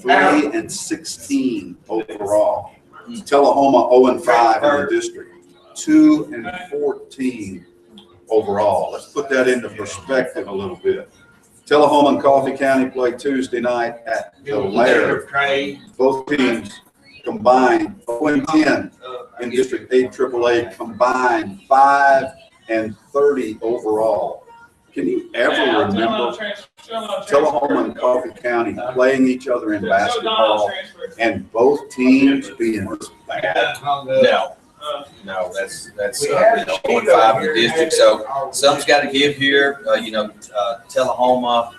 3-16 overall. Tullahoma 0-5 in the district. 2-14 overall. Let's put that into perspective a little bit. Tullahoma and Coffee County play Tuesday night at the Laird. Both teams combined 0-10 in District 8 AAA, combined 5-30 overall. Can you ever remember Tullahoma and Coffee County playing each other in basketball and both teams being this bad? No, that's 0-5 in the district. So some's got to give here. Tullahoma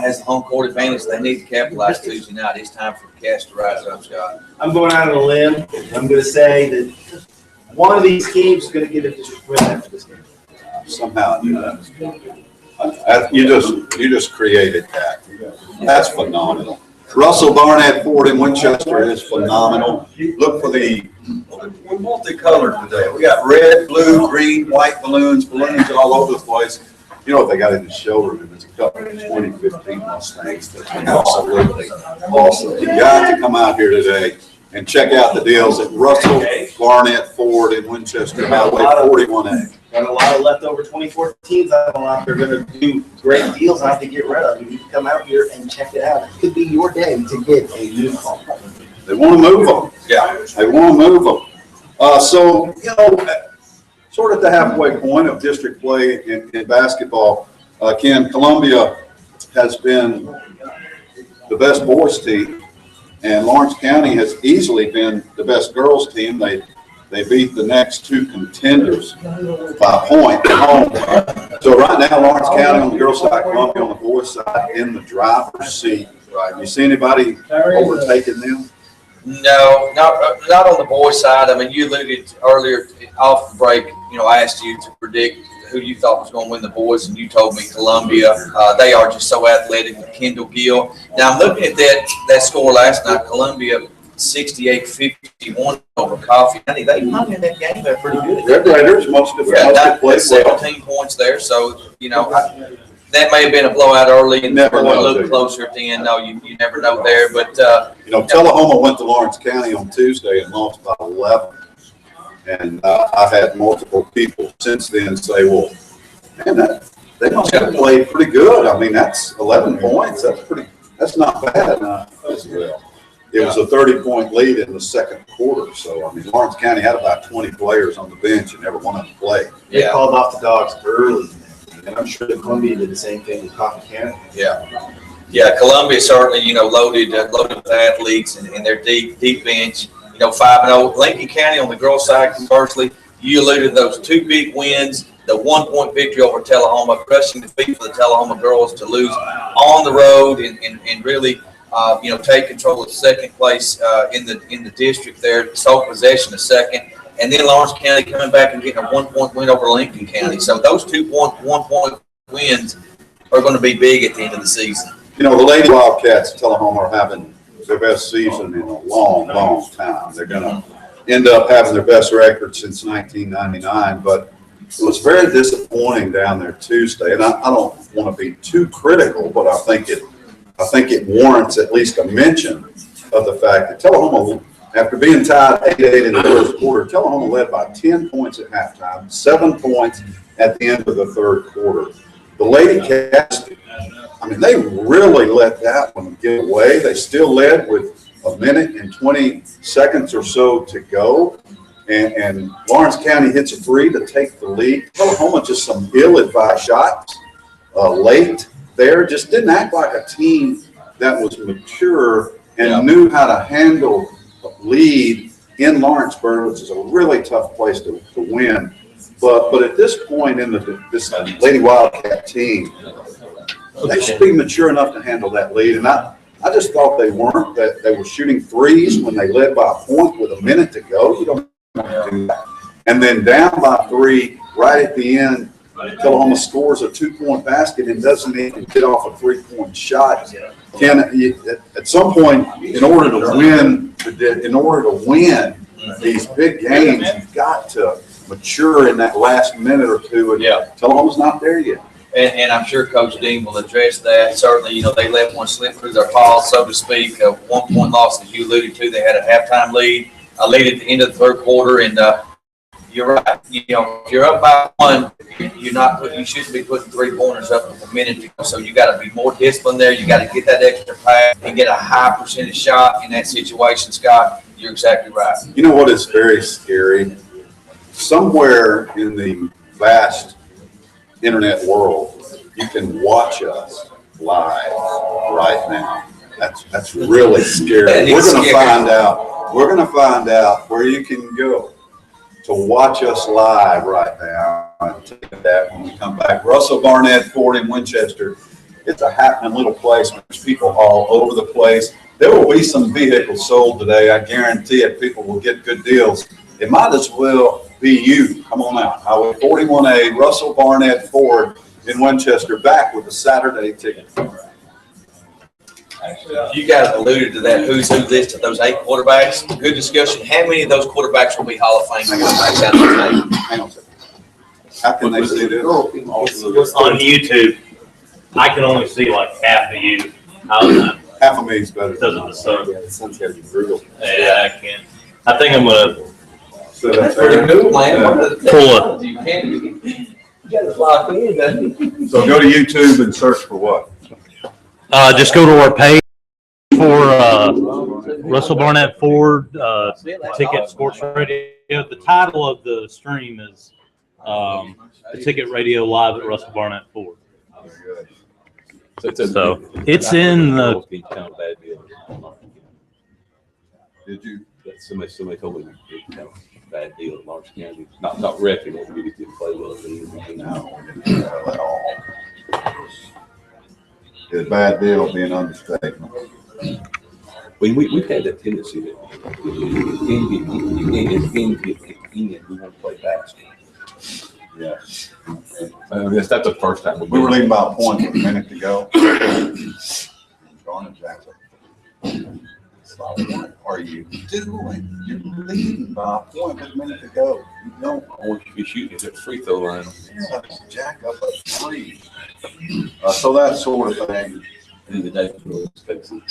has the home court advantage. They need to capitalize Tuesday night. It's time for the Cast to rise up, Scott. I'm going out on a limb. I'm going to say that one of these teams is going to get a district win after this game. Somehow, you just created that. That's phenomenal. Russell Barnett Ford in Winchester is phenomenal. Look for we're multicolored today. We got red, blue, green, white balloons all over the place. You know what they got in the showroom? It's a couple of 2015 Mustangs. That's absolutely awesome. You got to come out here today and check out the deals at Russell Barnett Ford in Winchester, Highway 41A. Got a lot of leftover 2014s out of they're going to do great deals I have to get rid of. You need to come out here and check it out. It could be your day to get a new car. They want to move them. Yeah, they want to move them. So, sort of at the halfway point of district play in basketball, Ken, Columbia has been the best boys team, and Lawrence County has easily been the best girls team. They beat the next two contenders by a point at home. So right now, Lawrence County on the girls' side, Columbia on the boys' side in the driver's seat. Right. You see anybody overtaking them? No, not on the boys' side. I mean, you alluded earlier off the break. I asked you to predict who you thought was going to win the boys, and you told me Columbia. They are just so athletic with Kendall Gill. Now, I'm looking at that score last night. Columbia 68-51 over Coffee County. They hung in that game. They're pretty good. Red Raiders must have played 17 points there. So, that may have been a blowout early and never a little closer at the end. No, you never know there. But Tullahoma went to Lawrence County on Tuesday and lost by 11. And I've had multiple people since then say, "Well, man, they must have played pretty good. I mean, that's 11 points. That's not bad enough as well." It was a 30-point lead in the second quarter. So, I mean, Lawrence County had about 20 players on the bench and never wanted to play. They called off the dogs early. And I'm sure that Columbia did the same thing with Coffee County. Yeah. Columbia certainly, loaded with athletes and their deep bench. 5-0. Lincoln County on the girls' side, conversely, you alluded to those two big wins. The 1-point victory over Tullahoma, crushing defeat for the Tullahoma girls to lose on the road and really, take control of second place in the district there, sole possession of second. And then Lawrence County coming back and getting a 1-point win over Lincoln County. So those 1-point wins are going to be big at the end of the season. The Lady Wildcats of Tullahoma are having their best season in a long, long time. They're going to end up having their best record since 1999. But it was very disappointing down there Tuesday. And I don't want to be too critical, but I think it warrants at least a mention of the fact that Tullahoma, after being tied 8-8 in the first quarter, Tullahoma led by 10 points at halftime, 7 points at the end of the third quarter. The Lady Cats, they really let that one get away. They still led with a minute and 20 seconds or so to go. And Lawrence County hits a three to take the lead. Tullahoma just some ill-advised shots late there. Just didn't act like a team that was mature and knew how to handle lead in Lawrenceburg, which is a really tough place to win. But at this point in this Lady Wildcat team, they should be mature enough to handle that lead. And I just thought they weren't. That they were shooting threes when they led by a point with a minute to go. You don't have to do that. And then down by 3 right at the end, Tullahoma scores a 2-point basket and doesn't even get off a 3-point shot. At some point, in order to win these big games, you've got to mature in that last minute or two. And Tullahoma's not there yet. and I'm sure Coach Dean will address that. Certainly, you know, they let one slip through their paws, so to speak. 1-point loss, as you alluded to. They had a halftime lead, a lead at the end of the third quarter, and you're right. You know, if you're up by one, you shouldn't be putting 3-pointers up with a minute to go. So you got to be more disciplined there. You got to get that extra pass and get a high percentage shot in that situation, Scott. You're exactly right. You know what is very scary? Somewhere in the vast internet world, you can watch us live right now. That's really scary. We're going to find out. We're going to find out where you can go to watch us live right now. I'll tell you that when we come back. Russell Barnett Ford in Winchester. It's a happening little place. There's people all over the place. There will be some vehicles sold today. I guarantee it. People will get good deals. It might as well be you. Come on out. Highway 41A, Russell Barnett Ford in Winchester, back with a Saturday ticket. You guys alluded to that who's who list of those 8 quarterbacks. Good discussion. How many of those quarterbacks will be Hall of Fame quarterbacks out of the Hang on a second. How can they see this? On YouTube, I can only see like half of you. Half of me is better. Because of the sun. Yeah, the sun's gotta be brutal. Yeah, I can't. I think I'm gonna That's pretty cool, man. pull a. You got to lock in, doesn't you? So go to YouTube and search for what? Just go to our page for Russell Barnett Ford Ticket Sports Radio. The title of the stream is the Ticket Radio Live at Russell Barnett Ford. So it's in the. Did you? Somebody told me it's kind of a bad deal in Lawrence County. Not reputable to give it to them play well. No. It's a bad deal being understatement. We've had that tendency that we want to play fast. Yeah. That's the first time We were leading by a point with a minute to go. Darn it, Jackson. What are you doing? You're leading by a point with a minute to go. You don't. I want you to be shooting at the free throw line. Yeah, jack up a three. So that sort of thing. And the day takes it.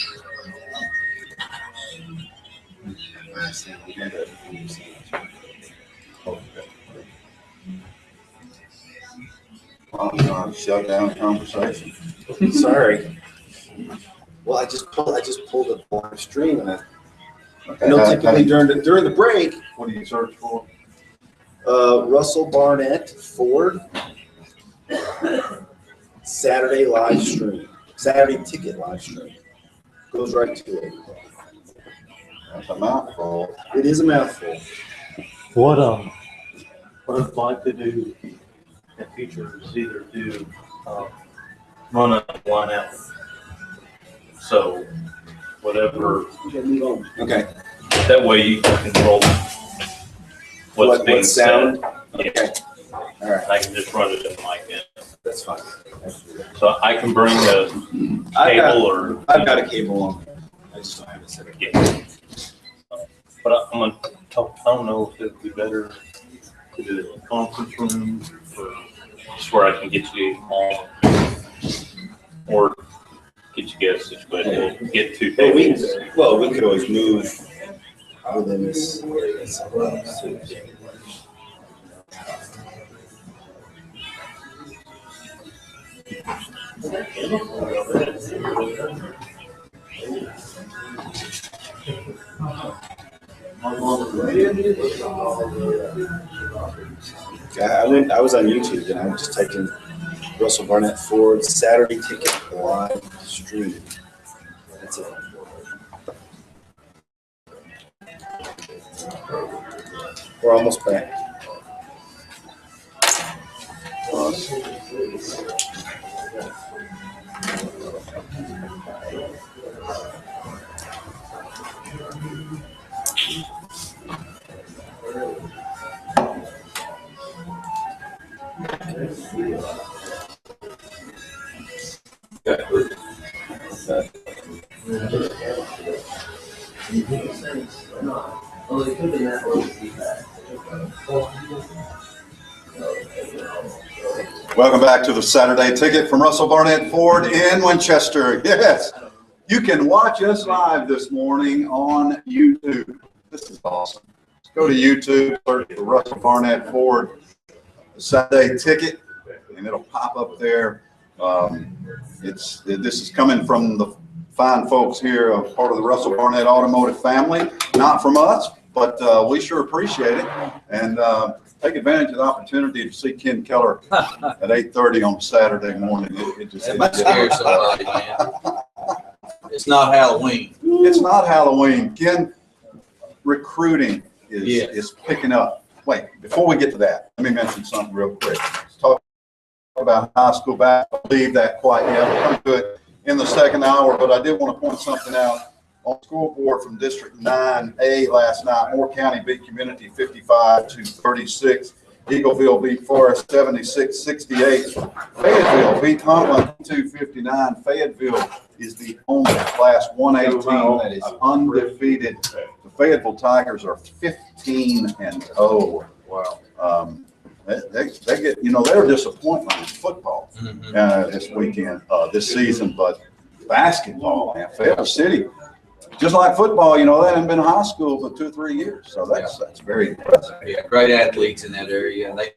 Shut down conversation. Sorry. Well, I just pulled up on stream, and typically during the break. What do you search for? Russell Barnett Ford Saturday live stream, Saturday ticket live stream. Goes right to it. That's a mouthful. It is a mouthful. What I'd like to do in the future is either do run a line out. So whatever, Okay. that way you can control what's being said. sound? Okay. All right. I can just run it in the mic in. That's fine. So I can bring a cable or. I've got a cable on. I just don't have it set up. Yeah. But I'm gonna talk, I don't know if it'd be better to do it in a conference room or just where I can get you on. Or get you guys situated, get 2 tables. We could always move within this area. I was on YouTube and I just typed in Russell Barnett Ford Saturday ticket live stream. That's it. We're almost back. Welcome back to the Saturday Ticket from Russell Barnett Ford in Winchester. Yes, you can watch us live this morning on YouTube. This is awesome. Go to YouTube, search for Russell Barnett Ford, the Saturday Ticket, and it'll pop up there. This is coming from the fine folks here, part of the Russell Barnett Automotive family. Not from us, but we sure appreciate it. And take advantage of the opportunity to see Ken Keller at 8:30 on Saturday morning. That might scare somebody, man. It's not Halloween. It's not Halloween. Ken, recruiting Yes. is picking up. Wait, before we get to that, let me mention something real quick. Let's talk about high school basketball. I'll leave that quite yet. We'll come to it in the second hour, but I did want to point something out. On school board from District 9A last night, Moore County beat Community 55-36. Eagleville beat Forest 76-68. Fayetteville beat Humboldt 259. Fayetteville is the only Class 1A team that is undefeated. The Fayetteville Tigers are 15-0. Wow. They get, they're a disappointment in football this weekend, this season, but basketball, man, Fayetteville City. Just like football, they haven't been in high school for 2 or 3 years. So that's very impressive. Yeah, great athletes in that area. They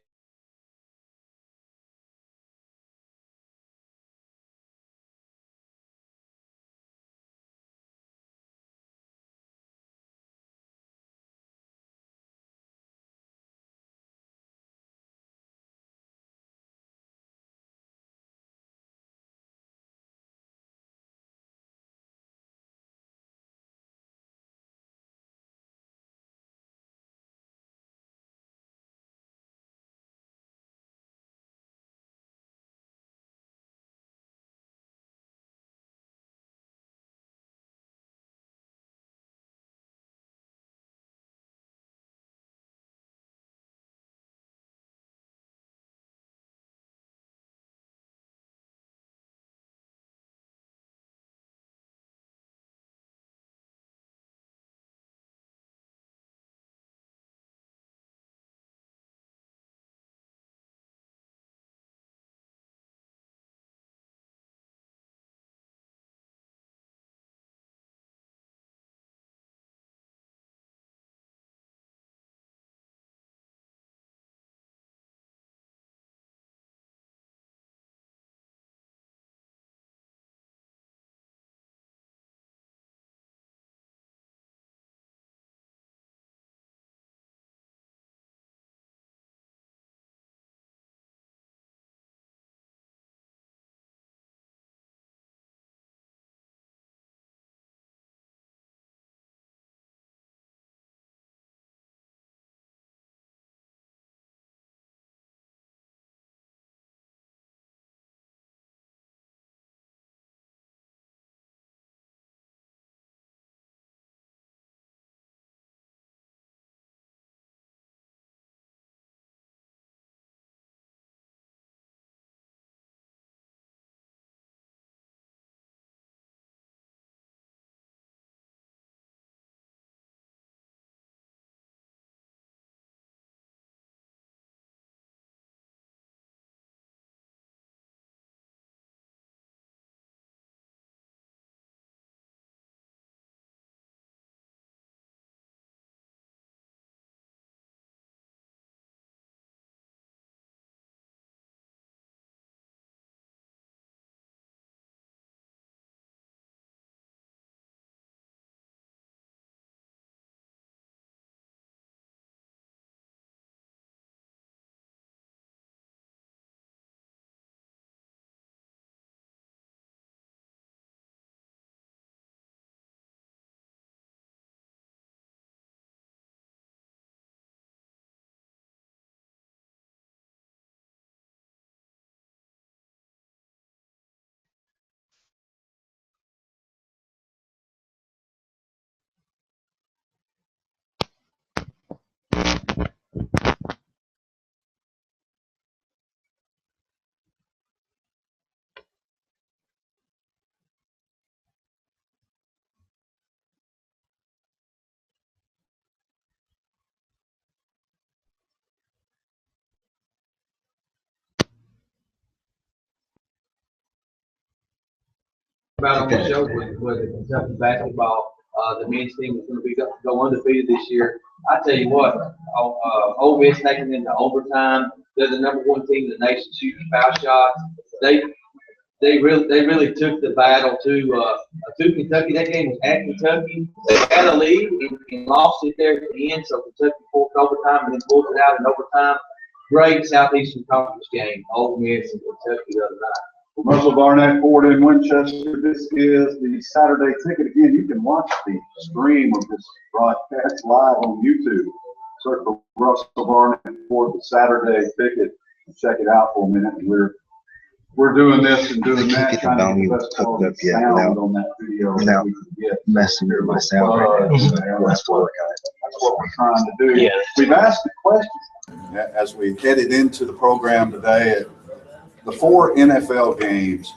about on the show was the Kentucky basketball. The men's team is going to go undefeated this year. I tell you what, Ole Miss taking into overtime. They're the #1 team in the nation shooting foul shots. They really took the battle to Kentucky. That game was at Kentucky. They had a lead and lost it there at the end. So Kentucky forced overtime and then pulled it out in overtime. Great Southeastern Conference game. Ole Miss and Kentucky the other night. Russell Barnett Ford in Winchester. This is the Saturday Ticket. Again, you can watch the stream of this broadcast live on YouTube. Search for Russell Barnett Ford, the Saturday Ticket, and check it out for a minute. And we're doing this and doing that, trying to get the best quality sound on that video that we can get. Messing with my sound right now. That's what we're trying to do. Yeah. We've asked the question as we headed into the program today. The 4 NFL games,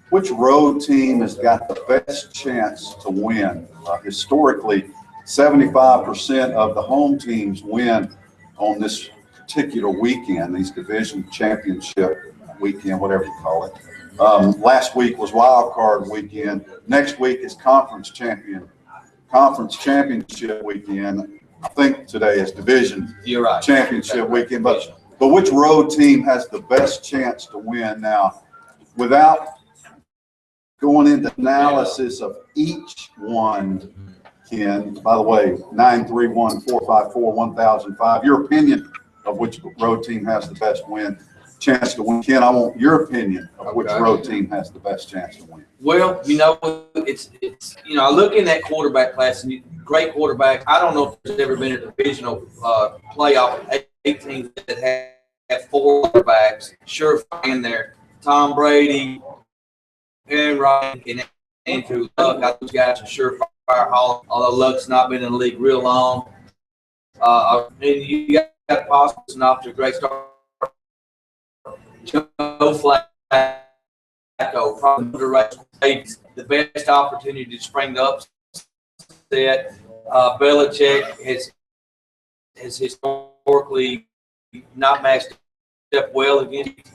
which road team has got the best chance to win? Historically, 75% of the home teams win on this particular weekend, these division championship weekend, whatever you call it. Last week was wild card weekend. Next week is conference championship weekend. I think today is division championship weekend, but which road team has the best chance to win now? Without going into analysis of each one, Ken, by the way, 931-454-1005, your opinion of which road team has the best chance to win. Ken, I want your opinion of which road team has the best chance to win. Well, it's I look in that quarterback class, and great quarterback. I don't know if there's ever been a divisional playoff with 8 teams that have 4 quarterbacks. Sure, in there, Tom Brady, Aaron Rodgers, and Andrew Luck. I those guys are surefire Hall. Although Luck's not been in the league real long, and you got possible off to a great start. Joe Flacco, probably the best opportunity to spring the upset. Belichick has historically not matched up well against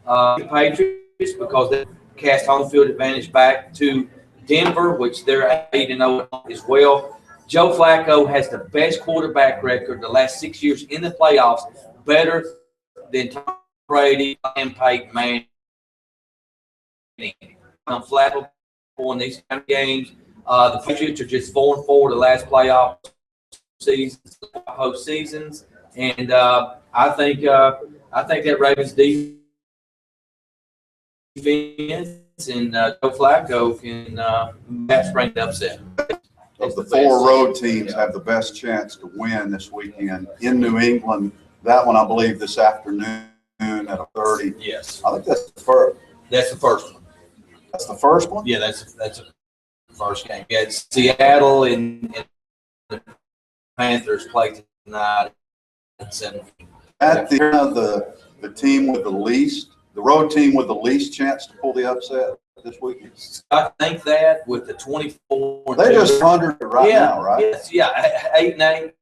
the Patriots because they cast home field advantage back to Denver, which they're 8-0 as well. Joe Flacco has the best quarterback record the last 6 years in the playoffs, better than Tom Brady and Peyton Manning. Flacco in these kind of games. The Patriots are just 4-4 the last playoff seasons, postseasons, and I think that Ravens defense and Joe Flacco can match spring the upset. Of the 4 road teams have the best chance to win this weekend in New England. That one, I believe, this afternoon at 30. Yes, I think that's the first. that's the first one. That's the first one. Yeah, that's the first game. Yeah, it's Seattle and the Panthers play tonight at 7. At the team with the road team with the least chance to pull the upset this weekend. I think that with the 24. They just 100 right now, right? Yes, yeah, 8-8,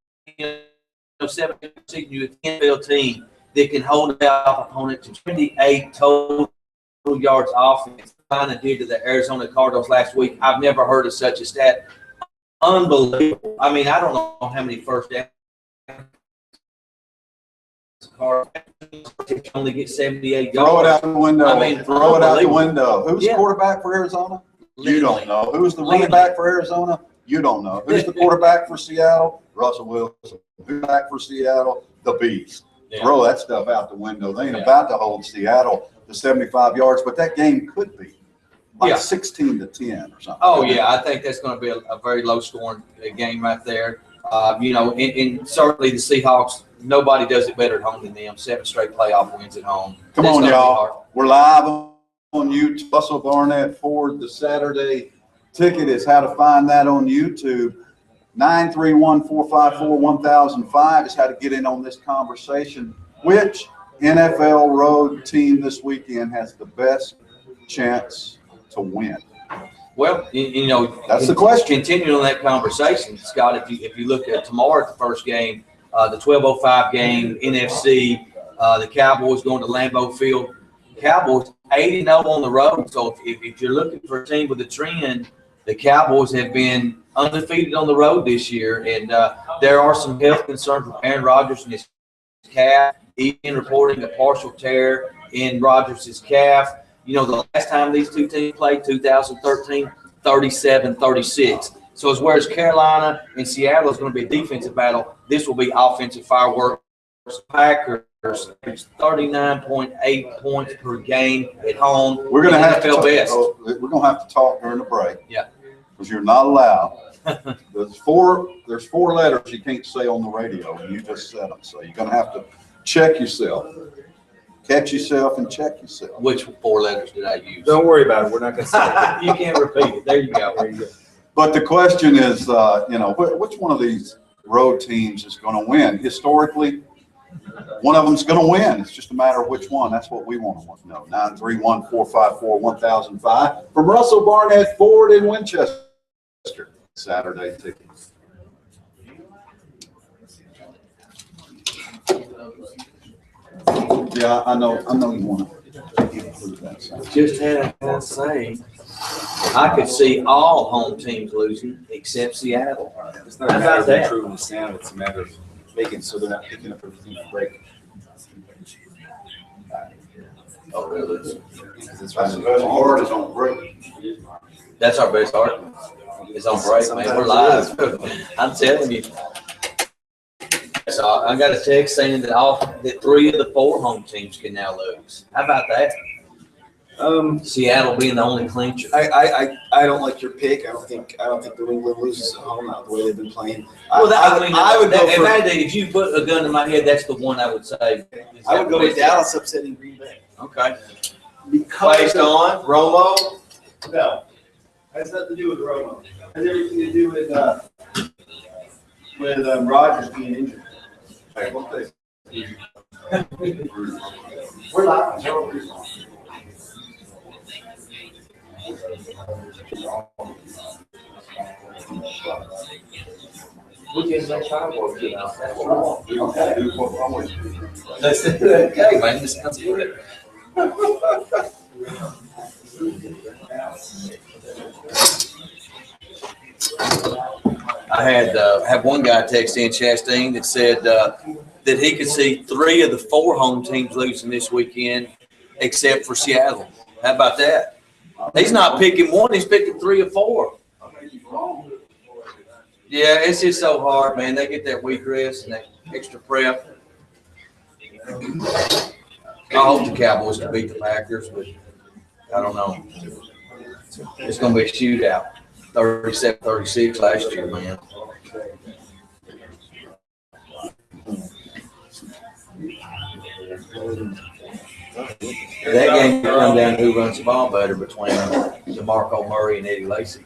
7 season, you have an NFL team that can hold out opponent to 28 total yards offense. Kind of did to the Arizona Cardinals last week. I've never heard of such a stat. Unbelievable. I mean, I don't know how many first downs. Only get 78 yards. Throw it out the window. I mean, throw it out the window. Who's the Yeah. quarterback for Arizona? You don't know. Who's the Lindley. running back for Arizona? You don't know. Who's the quarterback for Seattle? Russell Wilson. Who's back for Seattle? The Beast. Yeah. Throw that stuff out the window. They ain't Yeah. about to hold Seattle to 75 yards, but that game could be like 16-10 or something. Oh, yeah, I think that's going to be a very low-scoring game right there. And certainly the Seahawks, nobody does it better at home than them. 7 straight playoff wins at home. Come That's on, gonna be hard. y'all. We're live on YouTube. Russell Barnett Ford, the Saturday Ticket is how to find that on YouTube. 931-454-1005 is how to get in on this conversation. Which NFL road team this weekend has the best chance to win? Well, That's the question. Continuing on that conversation, Scott, if you look at tomorrow at the first game, the 12:05 game, NFC, the Cowboys going to Lambeau Field. Cowboys 8-0 on the road. So if you're looking for a team with a trend, the Cowboys have been undefeated on the road this year, and there are some health concerns with Aaron Rodgers and his calf. Even reporting a partial tear in Rodgers' calf. You know, the last time these two teams played, 2013, 37-36. So as whereas Carolina and Seattle is going to be a defensive battle, this will be offensive fireworks. Packers 39.8 points per game at home. We're gonna have to NFL best. we're gonna have to talk during the break. Yeah. Because you're not allowed. There's four letters you can't say on the radio, and you just said them. So you're gonna have to check yourself, catch yourself, and check yourself. Which 4 letters did I use? Don't worry about it. We're not going to say it. You can't repeat it. There you go. But the question is, which one of these road teams is going to win? Historically, one of them's going to win. It's just a matter of which one. That's what we want to know. 931-454-1005 from Russell Barnett Ford in Winchester. Saturday tickets. Yeah, I know you want to include that. Just had to say, I could see all home teams losing except Seattle. It's not a matter of improving the sound. It's a matter of making so they're not picking up everything and breaking. Oh, really? That's That's the best part is on break. That's our best argument. It's on break, man. We're live. I'm telling you. So I got a text saying that 3 of the 4 home teams can now lose. How about that? Seattle being the only clincher. I don't like your pick. I don't think New England loses at home, not the way they've been playing. Well, I would go for. if you put a gun to my head, that's the one I would say. I would go with Dallas upsetting Green Bay. Okay. Because Based on Romo. no, has nothing to do with Romo. It has everything to do with Rodgers being injured. Hey, what they? We're live. We can make fireworks now. That's what I want. Okay, do what I want you to do. Okay, man, this sounds good. I had one guy text in Chastain that said that he could see 3 of the 4 home teams losing this weekend, except for Seattle. How about that? He's not picking 1; he's picking 3 or 4. Yeah, it's just so hard, man. They get that week rest and that extra prep. I hope the Cowboys can beat the Packers, but I don't know. It's going to be a shootout. 37-36 last year, man. That game could come down to who runs the ball better between DeMarco Murray and Eddie Lacy.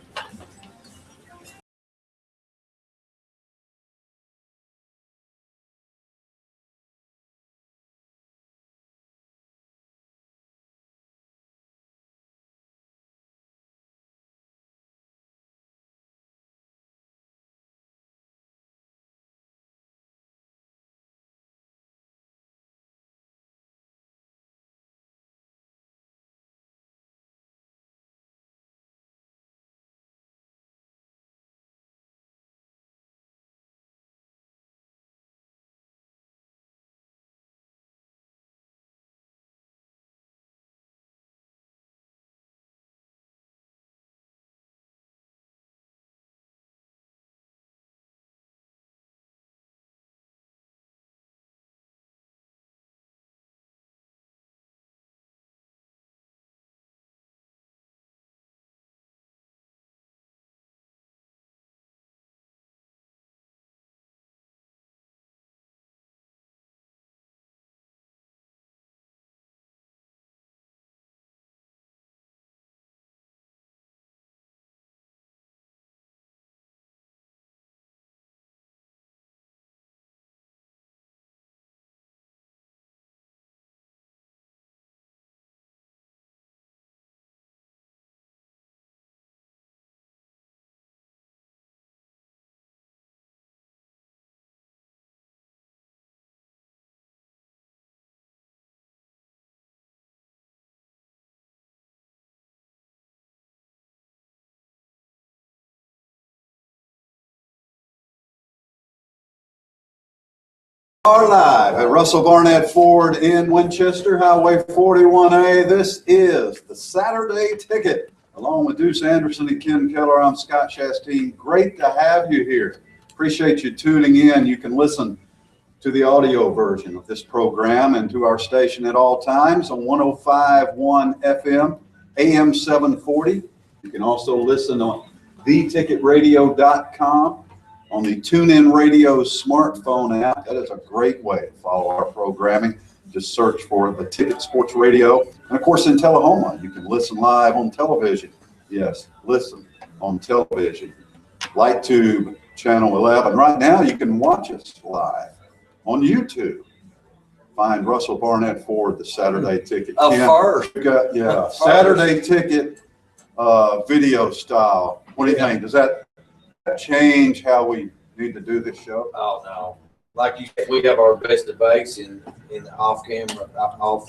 Are live at Russell Barnett Ford in Winchester, Highway 41A. This is the Saturday Ticket. Along with Deuce Anderson and Ken Keller, I'm Scott Chastain. Great to have you here. Appreciate you tuning in. You can listen to the audio version of this program and to our station at all times on 105.1 FM, AM 740. You can also listen on theticket.radio.com. on the TuneIn Radio smartphone app. That is a great way to follow our programming. Just search for the Ticket Sports Radio. And of course, in Tullahoma, you can listen live on television. Yes, listen on television. LightTube, Channel 11. Right now, you can watch us live on YouTube. Find Russell Barnett Ford, the Saturday Ticket. First. Saturday Ticket video style. What do you think? Does that change how we need to do this show? Oh, no. Like you said, we have our best debates in off camera, off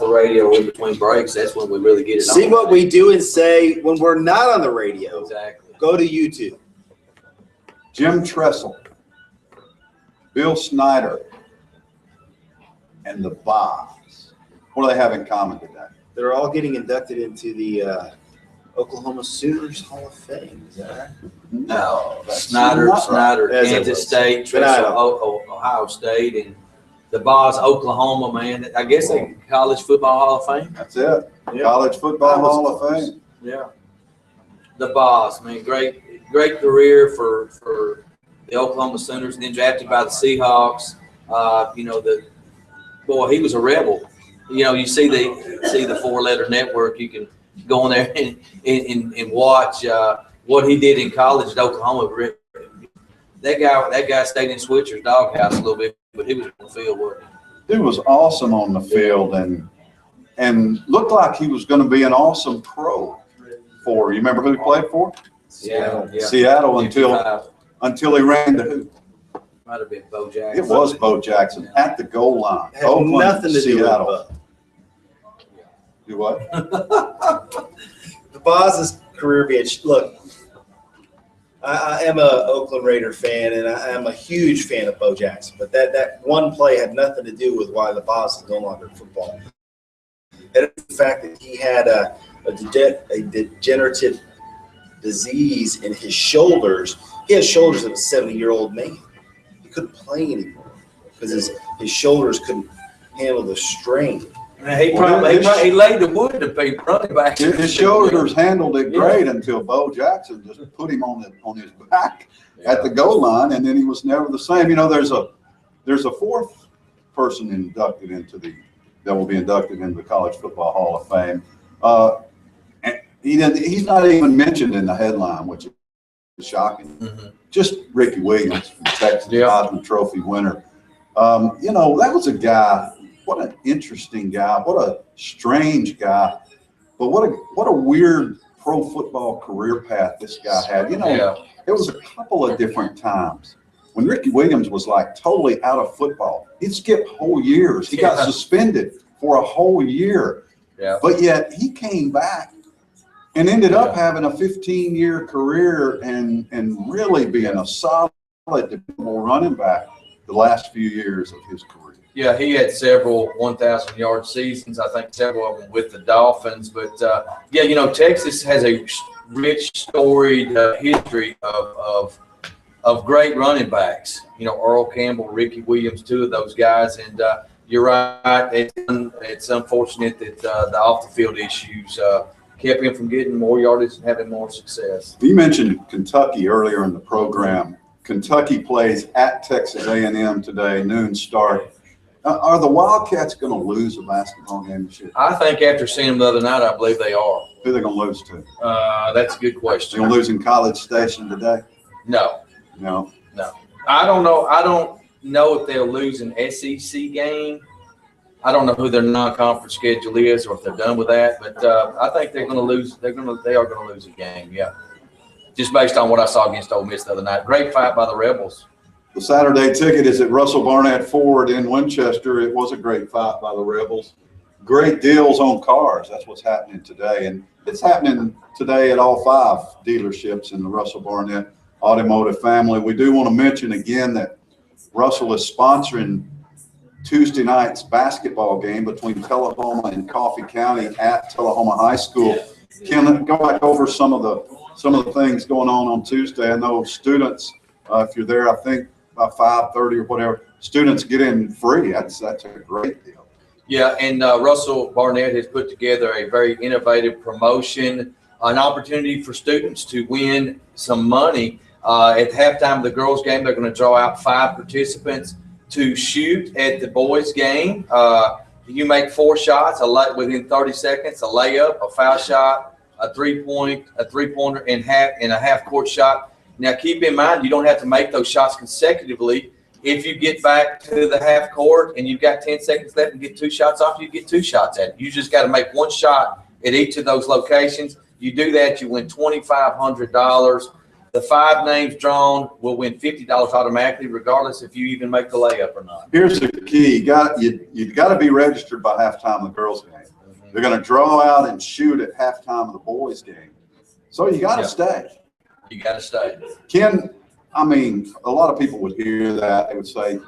the radio in between breaks. That's when we really get it See on. what we do and say when we're not on the radio. Exactly. Go to YouTube. Jim Tressel, Bill Snyder, and the Bobs. What do they have in common today? They're all getting inducted into the Oklahoma Sooners Hall of Fame. Is that right? No, that's Snyder, not right. As it Kansas was. State, Tressel, Ohio State, and the Boss, Oklahoma, man. I guess they College Football Hall of Fame. That's it. Yeah. College Football Hall of Fame. Yeah. The Boss, man. Great career for the Oklahoma Sooners, and then drafted by the Seahawks. He was a rebel. You see the four-letter network. You can go on there and watch what he did in college at Oklahoma. That guy stayed in Switcher's doghouse a little bit, but he was on the field working. Dude was awesome on the field and looked like he was going to be an awesome pro for. You remember who he played for? Seattle. Yeah. Seattle 55. until he ran to who? Might have been Bo Jackson. It was Bo Jackson at the goal line. Had Oakland, nothing to do with Seattle. Bo. Do what? The Boz's career being look. I am a Oakland Raider fan, and I am a huge fan of Bo Jackson. But that one play had nothing to do with why the Boz is no longer in football. And the fact that he had a degenerative disease in his shoulders. He has shoulders of a 70-year-old man. He couldn't play anymore because his shoulders couldn't handle the strain. He laid the wood to be running back. His shoulders handled it great until Bo Jackson just put him on his back at the goal line, and then he was never the same. There's a fourth person that will be inducted into the College Football Hall of Fame. And he's not even mentioned in the headline, which is shocking. Mm-hmm. Just Ricky Williams from Texas, Yeah. Heisman Trophy winner. That was a guy. What an interesting guy. What a strange guy. But what a weird pro football career path this guy had. There was a couple of different times when Ricky Williams was like totally out of football. He'd skip whole years. He got suspended for a whole year. Yeah. But yet he came back and ended up having a 15-year career and really being a solid, dependable running back the last few years of his career. Yeah, he had several 1,000-yard seasons. I think several of them with the Dolphins. But Texas has a rich, storied history of great running backs. Earl Campbell, Ricky Williams, two of those guys. And you're right. It's unfortunate that the off-the-field issues kept him from getting more yardage and having more success. You mentioned Kentucky earlier in the program. Kentucky plays at Texas A&M today, noon start. Are the Wildcats going to lose a basketball game this year? I think after seeing them the other night, I believe they are. Who are they going to lose to? That's a good They're question. going to lose in College Station today? No. No. I don't know. I don't know if they'll lose an SEC game. I don't know who their non-conference schedule is or if they're done with that. But I think they're going to lose. They are going to lose a game. Yeah. Just based on what I saw against Ole Miss the other night. Great fight by the Rebels. The Saturday Ticket is at Russell Barnett Ford in Winchester. It was a great fight by the Rebels. Great deals on cars. That's what's happening today. And it's happening today at all 5 dealerships in the Russell Barnett automotive family. We do want to mention again that Russell is sponsoring Tuesday night's basketball game between Tullahoma and Coffee County at Tullahoma High School. Ken, go back over some of the things going on Tuesday. I know students, if you're there, I think by 5:30 or whatever, students get in free. That's a great deal. Yeah, and Russell Barnett has put together a very innovative promotion, an opportunity for students to win some money. At halftime of the girls' game, they're going to draw out 5 participants to shoot at the boys' game. You make 4 shots within 30 seconds: a layup, a foul shot, a three-pointer, and a half-court shot. Now, keep in mind, you don't have to make those shots consecutively. If you get back to the half court and you've got 10 seconds left and get 2 shots off, you get 2 shots at it. You just got to make 1 shot at each of those locations. You do that, you win $2,500. The 5 names drawn will win $50 automatically, regardless if you even make the layup or not. Here's the key: you got to be registered by halftime of the girls' game. They're going to draw out and shoot at halftime of the boys' game, so you got to stay. You got to stay. Ken, I mean, a lot of people would hear that. They would say,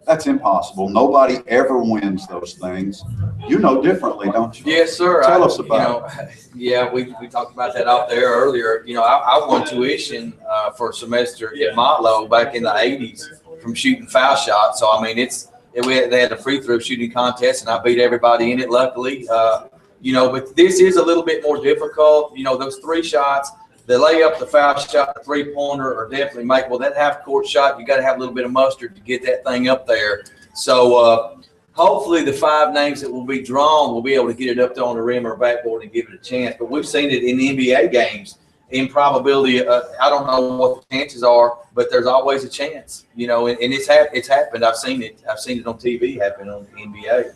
that's impossible. Nobody ever wins those things. You know differently, don't you? Yes, sir. Tell us about it. Yeah, we talked about that out there earlier. I won tuition for a semester at Motlow back in the 80s from shooting foul shots. So, I mean, they had a free throw shooting contest, and I beat everybody in it, luckily. But this is a little bit more difficult. Those 3 shots, the layup, the foul shot, the three-pointer are definitely makeable. That half-court shot, you got to have a little bit of mustard to get that thing up there. So hopefully the 5 names that will be drawn will be able to get it up there on the rim or backboard and give it a chance. But we've seen it in the NBA games. In probability, I don't know what the chances are, but there's always a chance. And it's happened. I've seen it on TV happen on the NBA.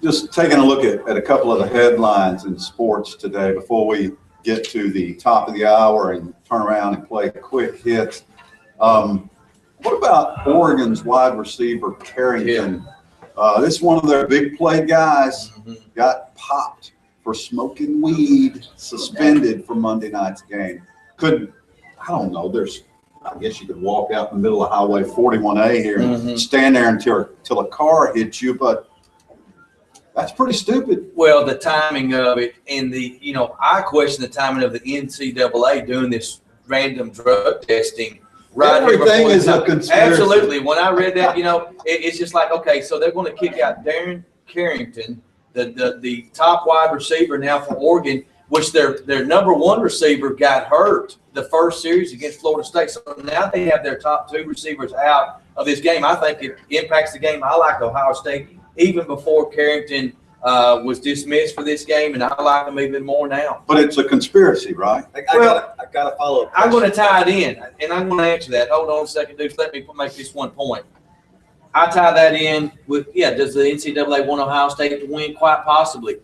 Just taking a look at a couple of the headlines in sports today before we get to the top of the hour and turn around and play quick hits. What about Oregon's wide receiver, Carrington? This is one of their big play guys. Got popped for smoking weed, suspended for Monday night's game. I don't know, I guess you could walk out in the middle of Highway 41A here and stand there until a car hits you, but that's pretty stupid. Well, the timing of it and I question the timing of the NCAA doing this random drug testing right here before Everything is a conspiracy. Absolutely. When I read that, it's just like, okay, so they're going to kick out Darren Carrington, the top wide receiver now for Oregon, which their number 1 receiver got hurt the first series against Florida State. So now they have their top 2 receivers out of this game. I think it impacts the game. I like Ohio State even before Carrington was dismissed for this game, and I like him even more now. But it's a conspiracy, right? I got to follow up. I'm going to tie it in, and I'm going to answer that. Hold on a second, dude. Let me make this one point. I tie that in with, does the NCAA want Ohio State to win? Quite possibly.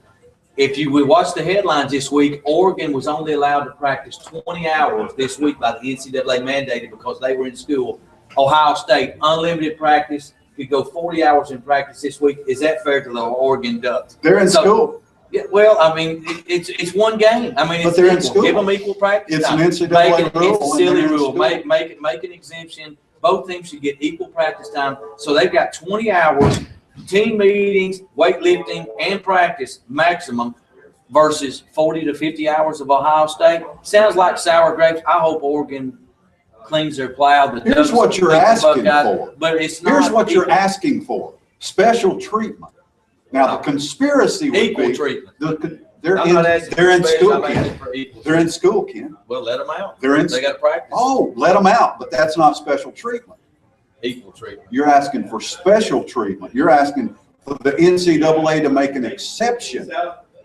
If you would watch the headlines this week, Oregon was only allowed to practice 20 hours this week by the NCAA mandated because they were in school. Ohio State, unlimited practice. Could go 40 hours in practice this week. Is that fair to the Oregon Ducks? They're in school. Yeah, well, I mean, it's one game. I mean, but they're in school. Give them equal practice. It's an NCAA rule. It's a silly rule. Make an exemption. Both teams should get equal practice time. So they've got 20 hours, team meetings, weightlifting, and practice maximum versus 40 to 50 hours of Ohio State. Sounds like sour grapes. I hope Oregon cleans their plow. Here's what you're asking for. But it's not. Here's what you're asking for: special treatment. Now, the conspiracy would equal be treatment. They're in school, Ken. They're in school, Ken. Well, let them out. They got to practice. Oh, let them out, but that's not special treatment. Equal treatment. You're asking for special treatment. You're asking for the NCAA to make an exception.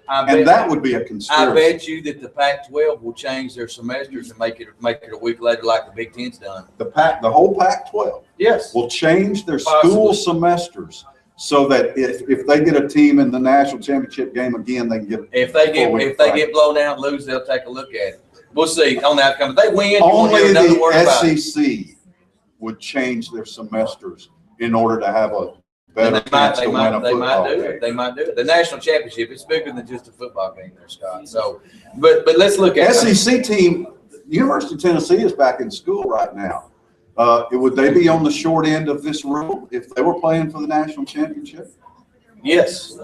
And that would be a conspiracy. I bet you that the Pac-12 will change their semesters and make it a week later like the Big Ten's done. The whole Pac-12 yes, will change their school semesters so that if they get a team in the national championship game again, they can get. If they get blown out, lose, they'll take a look at it. We'll see on the outcome. If they win, only the SEC would change their semesters in order to have a better chance to win a football game. They might do it. The national championship is bigger than just a football game there, Scott. So, but let's look at SEC team. University of Tennessee is back in school right now. Would they be on the short end of this rule if they were playing for the national championship? Yes.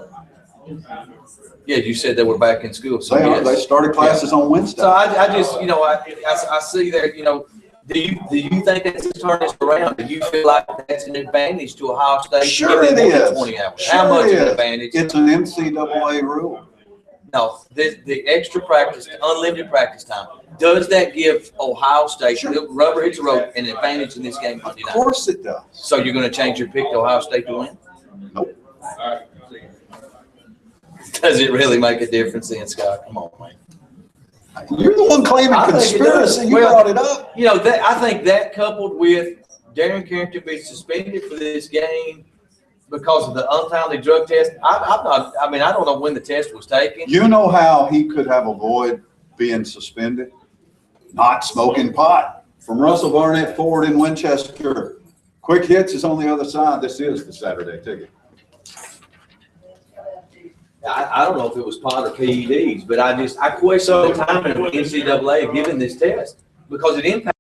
Yeah, you said they were back in school, so They are. yes. They started classes on Wednesday. So I just, I see that, do you think that's to turn this around? Do you feel like that's an advantage to Ohio State? Sure giving it them the is. 20 hours? Sure How much it of an is. advantage? It's an NCAA rule. No, the extra practice, unlimited practice time. Does that give Ohio State, Sure. the rubber hits the road, an advantage in this game? Of course it does. So you're going to change your pick to Ohio State to win? Nope. Does it really make a difference then, Scott? Come on, man. You're the one claiming I think it does. conspiracy. You Well, brought it up. I think that coupled with Darren Carrington being suspended for this game because of the untimely drug test. I don't know when the test was taken. You know how he could have avoided being suspended? Not smoking pot. From Russell Barnett Ford in Winchester. Quick Hits is on the other side. This is the Saturday ticket. I don't know if it was pot or PEDs, but I question the timing of NCAA giving this test because it impacts.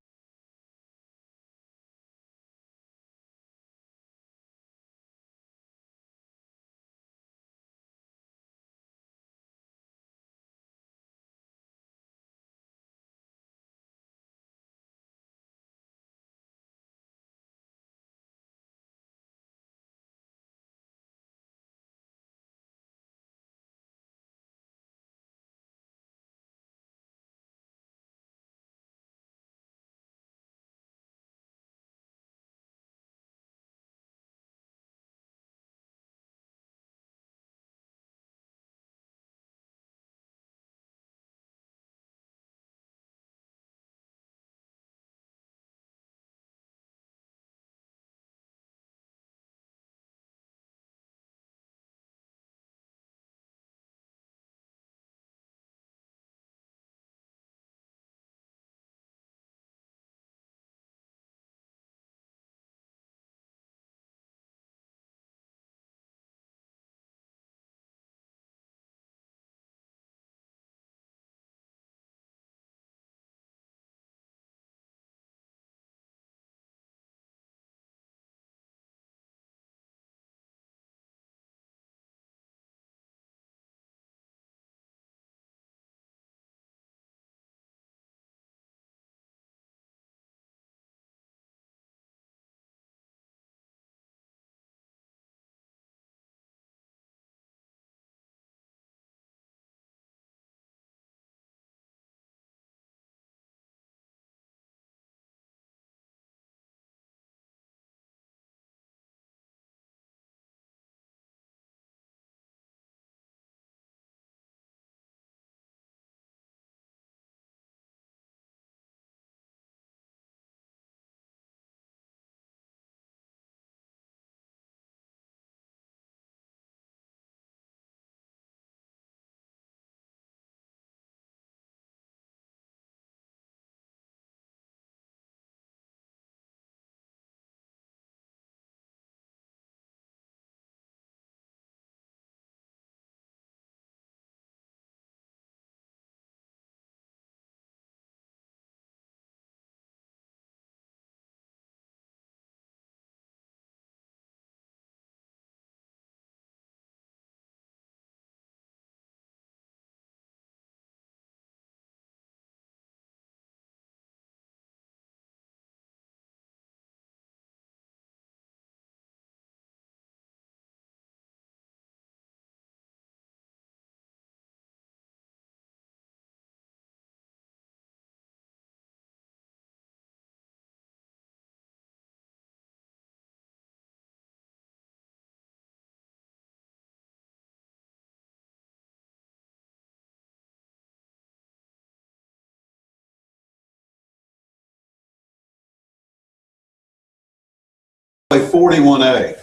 Play 41A,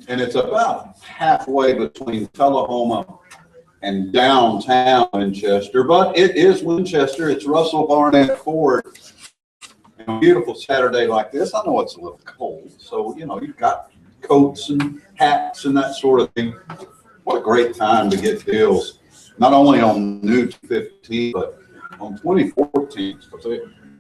and it's about halfway between Tullahoma and downtown Winchester, but it is Winchester. It's Russell Barnett Ford. And a beautiful Saturday like this, I know it's a little cold, so you've got coats and hats and that sort of thing. What a great time to get deals, not only on new 15, but on 2014.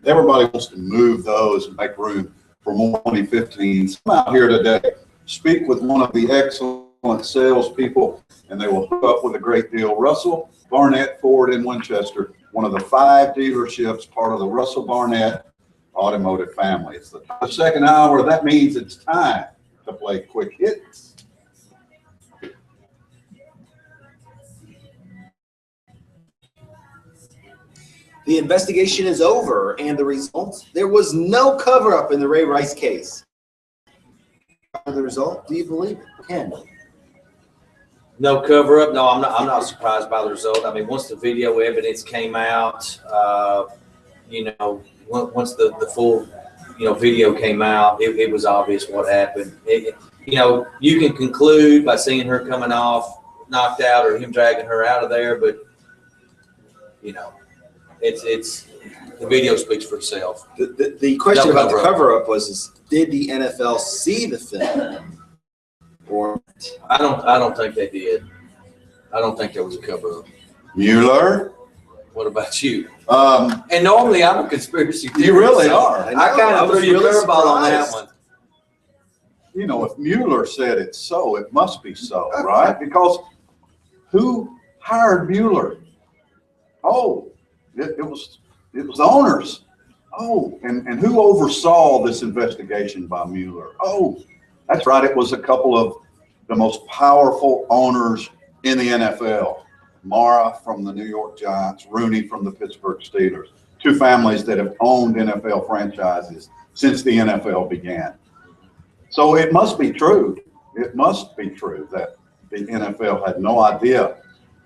Everybody wants to move those and make room for more 2015s. Come out here today, speak with one of the excellent salespeople, and they will hook up with a great deal. Russell Barnett Ford in Winchester, one of the 5 dealerships, part of the Russell Barnett automotive family. It's the second hour. That means it's time to play quick hits. The investigation is over, and the result: there was no cover-up in the Ray Rice case. The result? Do you believe it, Ken? No cover up. No, I'm not surprised by the result. I mean, once the video evidence came out, you know, once the full, you know, video came out, it was obvious what happened. You know, you can conclude by seeing her coming off knocked out or him dragging her out of there, but you know, it's the video speaks for itself. The question about the cover-up was, did the NFL see the film? Or I don't think they did. I don't think there was a cover-up. Mueller? What about you? And normally I'm a conspiracy theorist. You really are. I kind of threw you a curveball on that one. You know, if Mueller said it's so, it must be so, right? Because who hired Mueller? Oh, it was the owners. Oh, and who oversaw this investigation by Mueller? Oh, that's right. It was a couple of the most powerful owners in the NFL. Mara from the New York Giants, Rooney from the Pittsburgh Steelers. 2 families that have owned NFL franchises since the NFL began. So it must be true. It must be true that the NFL had no idea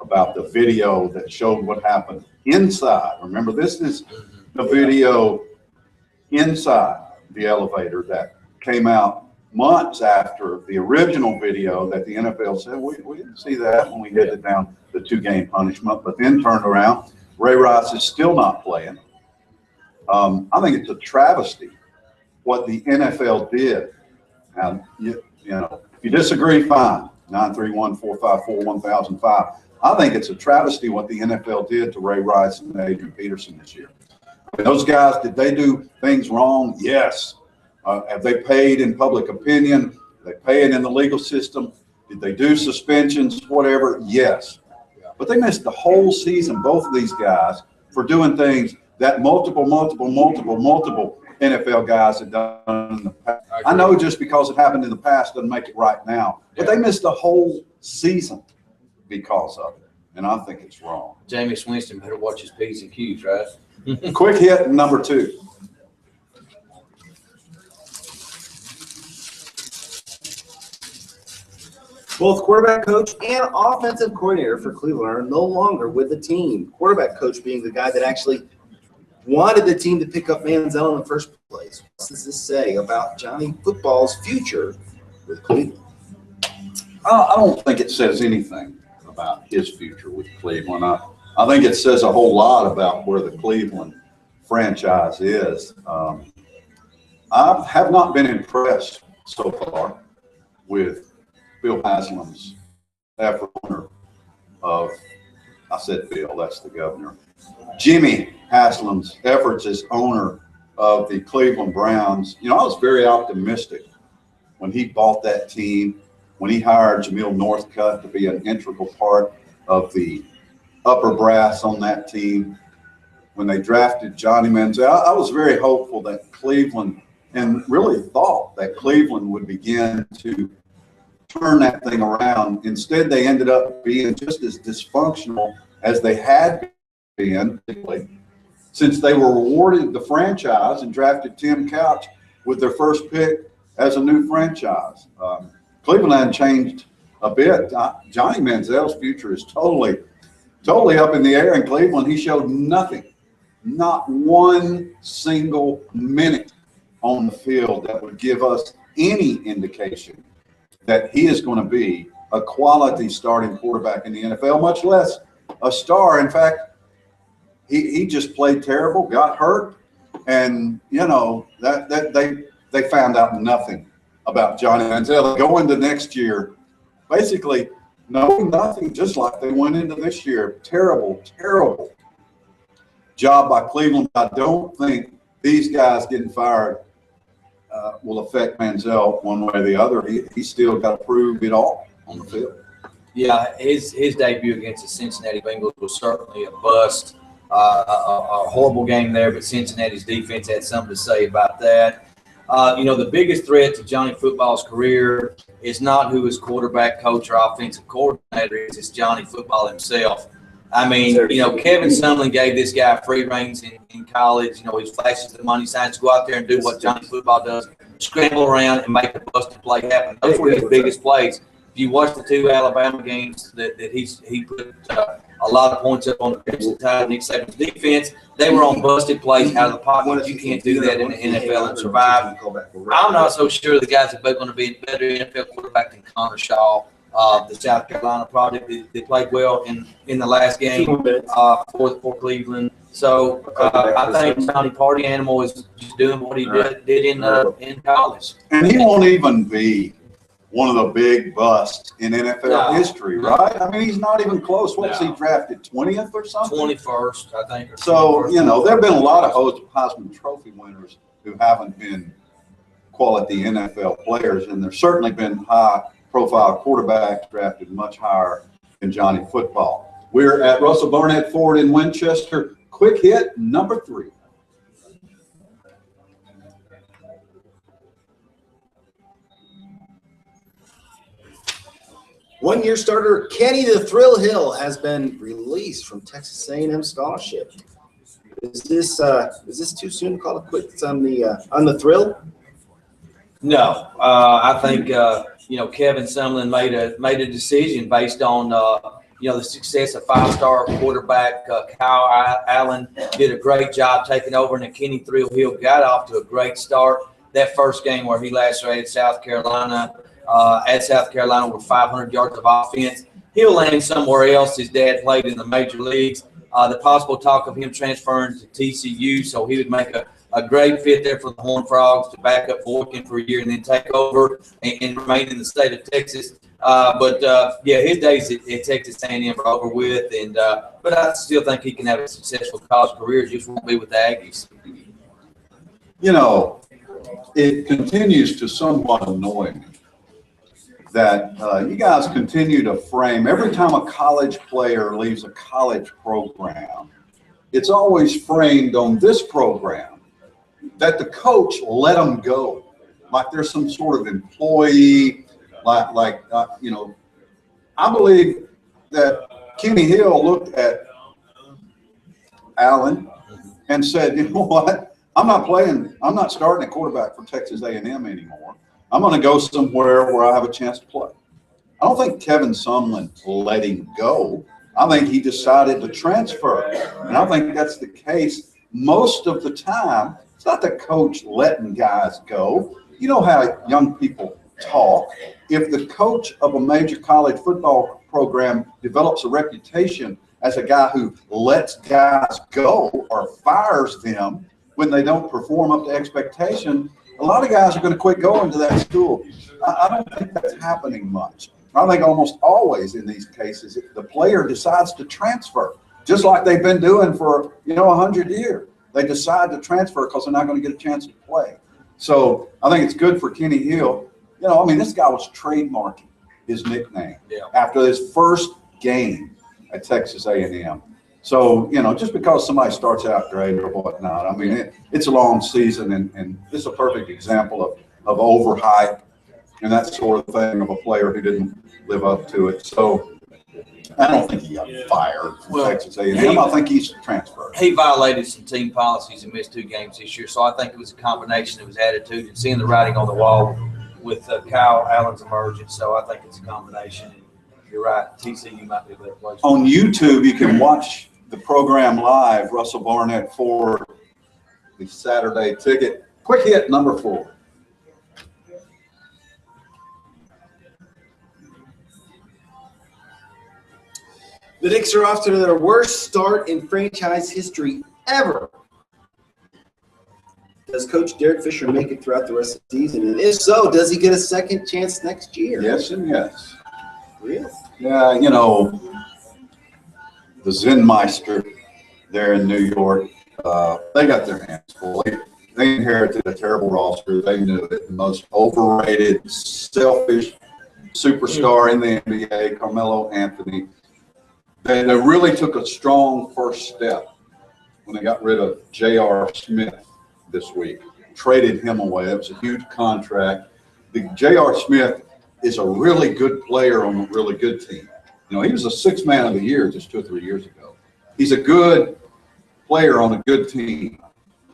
about the video that showed what happened inside. Remember, this is the video inside the elevator that came out months after the original video that the NFL said, we didn't see that when we headed down the 2-game punishment, but then turned around. Ray Rice is still not playing. I think it's a travesty what the NFL did. Now, you know, if you disagree, fine. 931-454-1005. I think it's a travesty what the NFL did to Ray Rice and Adrian Peterson this year. And those guys, did they do things wrong? Yes. Have they paid in public opinion? They paid in the legal system? Did they do suspensions, whatever? Yes. But they missed the whole season, both of these guys, for doing things that multiple NFL guys have done in the past. I know just because it happened in the past doesn't make it right now, but they missed the whole season because of it, and I think it's wrong. Jameis Winston better watch his P's and Q's, right? Quick hit number 2. both quarterback coach and offensive coordinator for Cleveland are no longer with the team. Quarterback coach being the guy that actually wanted the team to pick up Manziel in the first place. What does this say about Johnny Football's future with Cleveland? I don't think it says anything about his future with Cleveland. I think it says a whole lot about where the Cleveland franchise is. I have not been impressed so far with Bill Haslam's owner of, I said Bill, that's the governor, Jimmy Haslam's efforts as owner of the Cleveland Browns. You know, I was very optimistic when he bought that team, when he hired Jamil Northcutt to be an integral part of the upper brass on that team, when they drafted Johnny Manziel. I was very hopeful that Cleveland, and really thought that Cleveland would begin to turn that thing around. Instead, they ended up being just as dysfunctional as they had been since they were awarded the franchise and drafted Tim Couch with their first pick as a new franchise. Cleveland hadn't changed a bit. Johnny Manziel's future is totally up in the air in Cleveland. He showed nothing, not one single minute on the field that would give us any indication that he is going to be a quality starting quarterback in the NFL, much less a star. In fact, he just played terrible, got hurt, and you know that they found out nothing about Johnny Manziel. Go into next year, basically knowing nothing, just like they went into this year. Terrible job by Cleveland. I don't think these guys getting fired will affect Manziel one way or the other. He's still got to prove it all on the field. Yeah, his debut against the Cincinnati Bengals was certainly a bust. A horrible game there, but Cincinnati's defense had something to say about that. The biggest threat to Johnny Football's career is not who his quarterback, coach, or offensive coordinator is. It's Johnny Football himself. I mean, Kevin Sumlin gave this guy free reins in college. He flashes the money signs, go out there and do what Johnny Football does, scramble around and make a busted play happen. Those were his biggest plays. If you watch the 2 Alabama games that he put a lot of points up on the Crimson Tide and Nick Saban's defense, they were on busted plays out of the pocket. You can't do that in the NFL and survive. I'm not so sure the guys are going to be a better NFL quarterback than Connor Shaw, the South Carolina product. They played well in the last game for Cleveland. So I think Johnny Party Animal is just doing what he did in college. And he won't even be one of the big busts in NFL history, right? I mean, he's not even close. What was he drafted, 20th or something? 21st, I think. So, there have been a lot of Heisman Trophy winners who haven't been quality NFL players, and there's certainly been high-profile quarterbacks drafted much higher than Johnny Football. We're at Russell Barnett Ford in Winchester. Quick hit, number 3. One-year starter Kenny the Thrill Hill has been released from Texas A&M scholarship. Is this too soon to call it quits on the Thrill? No, I think Kevin Sumlin made a decision based on the success of 5-star quarterback Kyle Allen did a great job taking over, and Kenny Thrill Hill got off to a great start. That first game where he lacerated South Carolina. At South Carolina with 500 yards of offense. He'll land somewhere else. His dad played in the major leagues. The possible talk of him transferring to TCU, so he would make a great fit there for the Horned Frogs to back up Boykin for a year and then take over and remain in the state of Texas. His days at Texas A&M are over with. But I still think he can have a successful college career. Just won't be with the Aggies. It continues to somewhat annoy me that you guys continue to frame every time a college player leaves a college program, it's always framed on this program that the coach let them go, like there's some sort of employee, I believe that Kenny Hill looked at Allen and said, you know what, I'm not starting a quarterback for Texas A&M anymore. I'm going to go somewhere where I have a chance to play. I don't think Kevin Sumlin let him go. I think he decided to transfer. And I think that's the case most of the time. It's not the coach letting guys go. You know how young people talk. If the coach of a major college football program develops a reputation as a guy who lets guys go or fires them when they don't perform up to expectation, a lot of guys are going to quit going to that school. I don't think that's happening much. I think almost always in these cases, the player decides to transfer, just like they've been doing for 100 years. They decide to transfer because they're not going to get a chance to play. So I think it's good for Kenny Hill. This guy was trademarking his nickname after his first game at Texas A&M. So, just because somebody starts out great or whatnot, it's a long season, and this is a perfect example of overhype and that sort of thing of a player who didn't live up to it. So I don't think he got fired from Texas A&M. I think he's transferred. He violated some team policies and missed 2 games this year. So I think it was a combination of his attitude and seeing the writing on the wall with Kyle Allen's emergence. So I think it's a combination. You're right. TCU might be a better place. On YouTube, you can watch the program live, Russell Barnett Ford, the Saturday ticket. Quick hit, number 4. The Knicks are off to their worst start in franchise history ever. Does Coach Derek Fisher make it throughout the rest of the season? And if so, does he get a second chance next year? Yes and yes. Really? Yeah, the Zen Meister there in New York, they got their hands full. they inherited a terrible roster. They knew it. The most overrated, selfish superstar in the NBA, Carmelo Anthony. They really took a strong first step when they got rid of J.R. Smith this week. Traded him away. That was a huge contract. The J.R. Smith is a really good player on a really good team. You know, he was a sixth man of the year just 2 or 3 years ago. He's a good player on a good team.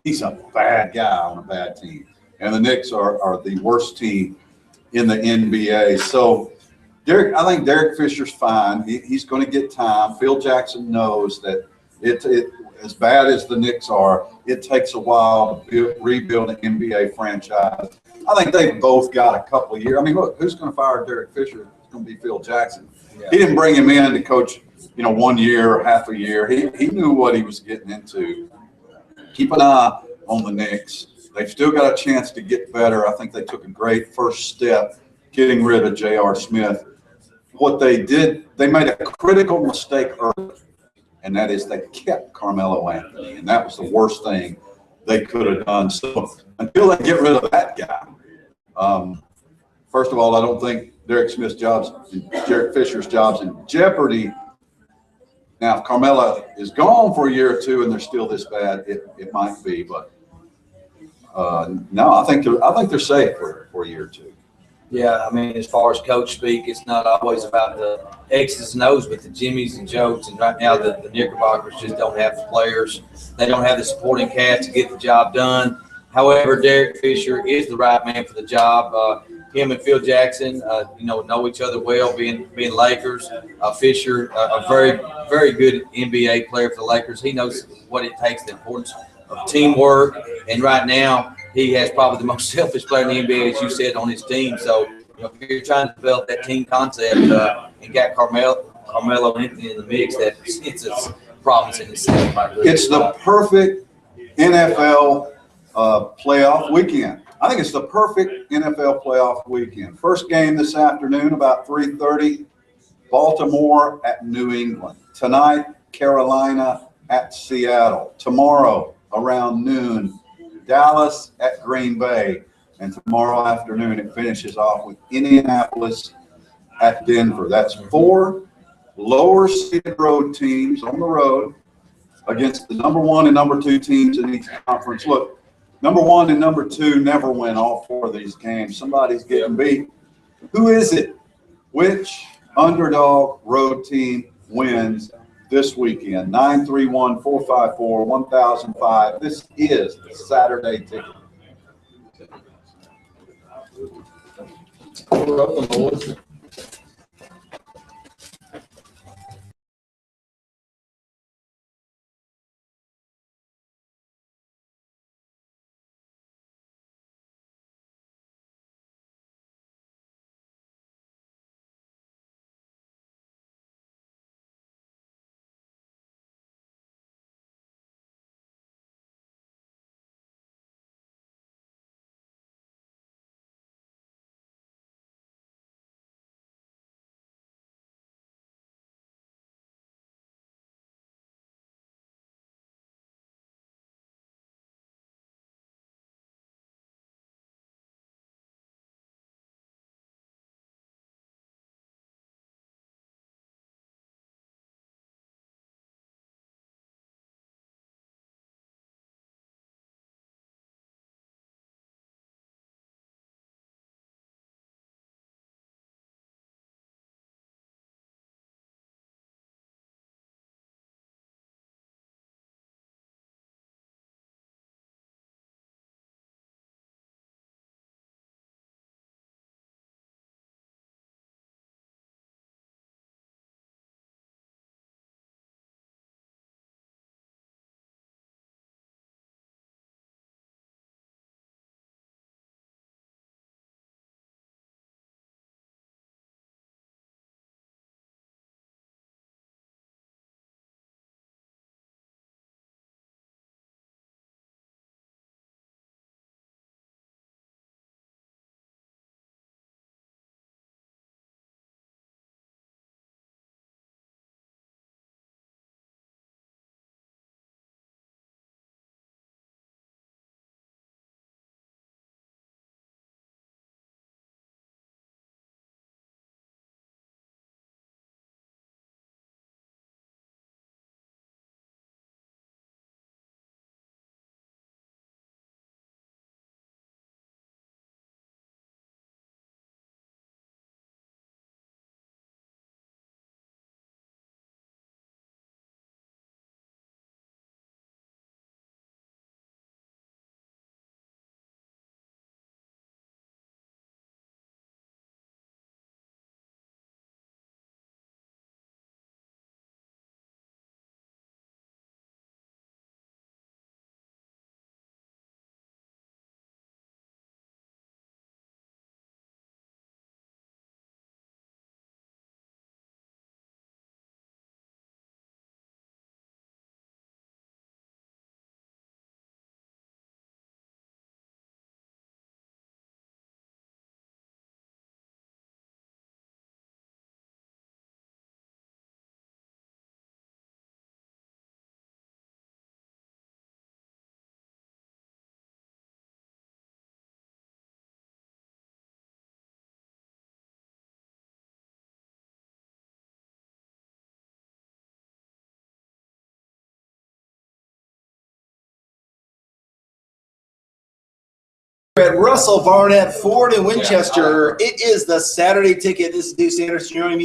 He's a bad guy on a bad team. And the Knicks are the worst team in the NBA. So I think Derek Fisher's fine. He's going to get time. Phil Jackson knows that it as bad as the Knicks are, it takes a while to rebuild an NBA franchise. I think they've both got a couple of years. I mean, look, who's going to fire Derek Fisher? It's going to be Phil Jackson. Yeah. He didn't bring him in to coach, 1 year or half a year. He knew what he was getting into. Keep an eye on the Knicks. They've still got a chance to get better. I think they took a great first step getting rid of J.R. Smith. What they did, they made a critical mistake early, and that is they kept Carmelo Anthony, and that was the worst thing they could have done. So until they get rid of that guy, first of all, I don't think Derek Fisher's job's in jeopardy. Now, if Carmelo is gone for a year or two and they're still this bad, it might be. But no, I think they're safe for a year or two. Yeah, I mean, as far as coach speak, it's not always about the X's and O's, but the Jimmies and Jokes. And right now, the Knickerbockers just don't have the players. They don't have the supporting cast to get the job done. However, Derek Fisher is the right man for the job. Him and Phil Jackson, know each other well, being Lakers. Fisher, a very, very good NBA player for the Lakers. He knows what it takes, the importance of teamwork. And right now, he has probably the most selfish player in the NBA, as you said, on his team. So, if you're trying to develop that team concept and got Carmelo Anthony in the mix, that it's a promise in itself. It's the perfect NFL playoff weekend. I think it's the perfect NFL playoff weekend. First game this afternoon, about 3:30, Baltimore at New England. Tonight, Carolina at Seattle. Tomorrow, around noon, Dallas at Green Bay. And tomorrow afternoon, it finishes off with Indianapolis at Denver. That's 4 lower seeded road teams on the road against the number 1 and number 2 teams in each conference. Look, number 1 and number 2 never win all 4 of these games. Somebody's getting beat. Who is it? Which underdog road team wins this weekend? 931-454-1005. This is the Saturday Ticket. at Russell Barnett Ford in Winchester. It is the Saturday Ticket. This is Dave Sanders. Joining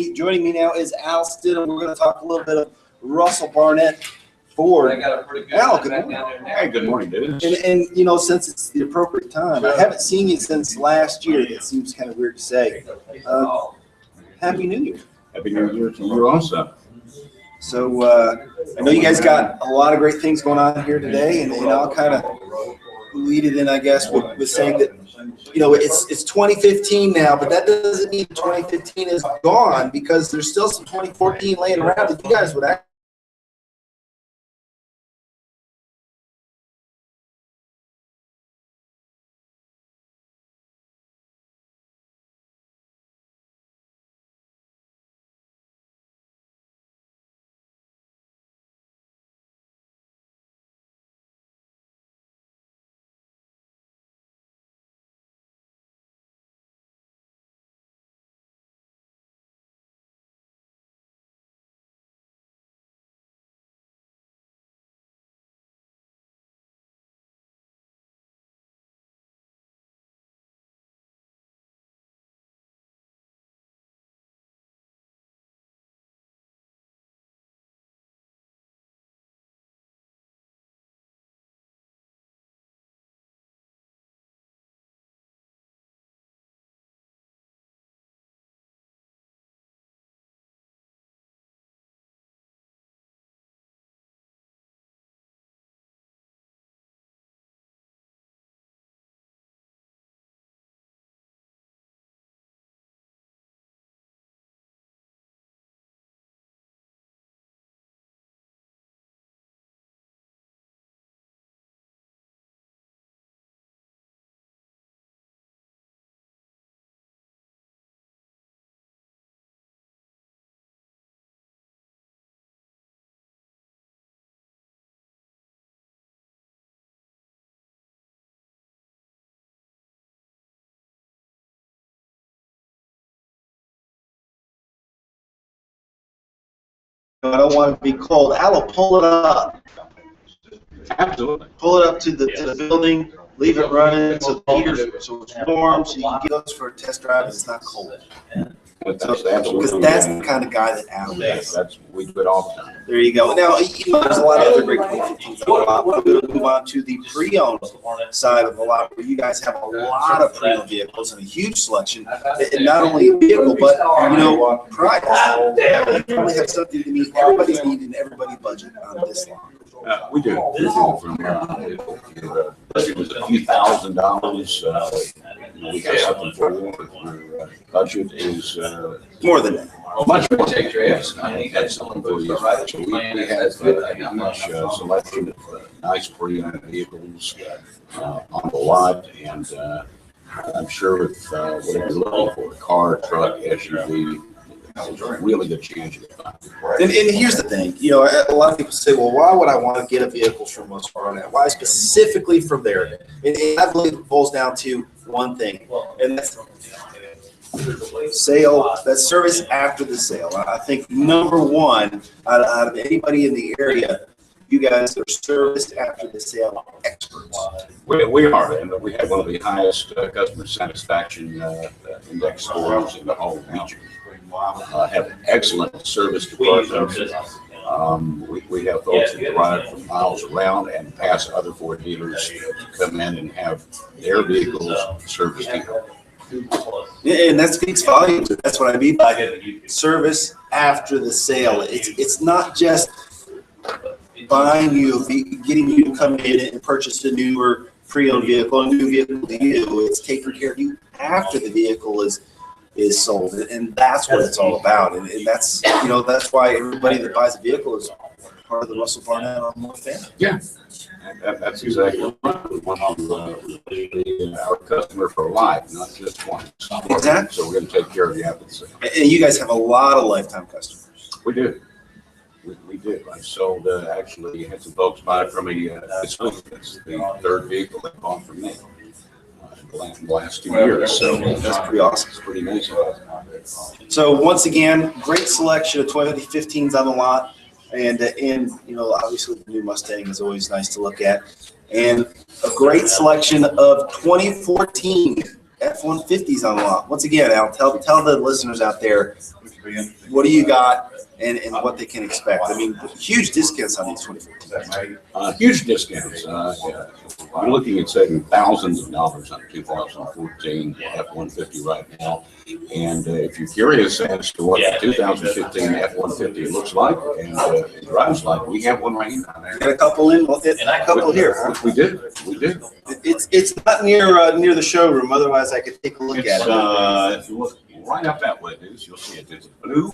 me now is Al Stidham. We're going to talk a little bit of Russell Barnett Ford. Al, good morning. Hey, good morning, dude. And you know, since it's the appropriate time, I haven't seen you since last year. It seems kind of weird to say. Happy New Year. Happy New Year to you also. So I know you guys got a lot of great things going on here today, and I'll kind of lead it in, I guess, with saying that, you know, it's 2015 now, but that doesn't mean 2015 is gone, because there's still some 2014 laying around that you guys would actually. I don't want to be cold. Al will pull it up. Absolutely. Pull it up to the building, leave it running so the heater, so it's warm, so you can get those for a test drive and it's not cold. Because that's the kind of guy that Al is. We do it all the time. There you go. Now, you know, there's a lot of other great 2015s on the lot. We're going to move on to the pre-owned side of the lot, where you guys have a lot of pre-owned vehicles and a huge selection. And not only vehicle, but, you know, price. You probably have something to meet everybody's need and everybody's budget on this lot. We do. From it was a few $1,000s. We got something for our budget is More than that. much more. We had something for you. So we have a huge selection of nice pre-owned vehicles on the lot, and I'm sure if whatever you're looking for, car, truck, SUV, it's a really good chance of it. And here's the thing, you know, a lot of people say, well, why would I want to get a vehicle from Russell Barnett? Why specifically from there? And I believe it boils down to one thing, and that's sale, that's service after the sale. I think number one, out of anybody in the area, you guys are service after the sale experts. We are, and we have one of the highest customer satisfaction index scores in the whole region. Have excellent service departments. We have folks that drive for miles around and pass other Ford dealers to come in and have their vehicles serviced here. And that speaks volumes. That's what I mean by service after the sale. It's not just buying you, getting you to come in and purchase a newer pre-owned vehicle, a new vehicle to you. It's taking care of you after the vehicle is sold, and that's what it's all about. And that's, you know, that's why everybody that buys a vehicle is part of the Russell Barnett Automotive family. Yeah, that's exactly right. We want to be our customer for life, not just once. Exactly. So we're going to take care of you after the sale. And you guys have a lot of lifetime customers. We do. We do. I sold, actually, had some folks buy it from me this week. It's the third vehicle they bought from me in the last 2 years. So That's pretty awesome. it's pretty nice. So once again, great selection of 2015s on the lot. And you know, obviously the new Mustang is always nice to look at. And of great selection of 2014 F-150s on lot. Once again, Al, tell the listeners out there, what do you got and what they can expect? I mean, huge discounts on these 2014s. Huge discounts. We're looking at saving thousands of dollars on 2014 F-150 right now. And if you're curious as to what the 2015 F-150 looks like and drives like, we have one right here. Got a couple in, and a couple here. Huh? We did. It's not near the showroom. Otherwise, I could take a look at it. If you look right up that way, you'll see it. It's a blue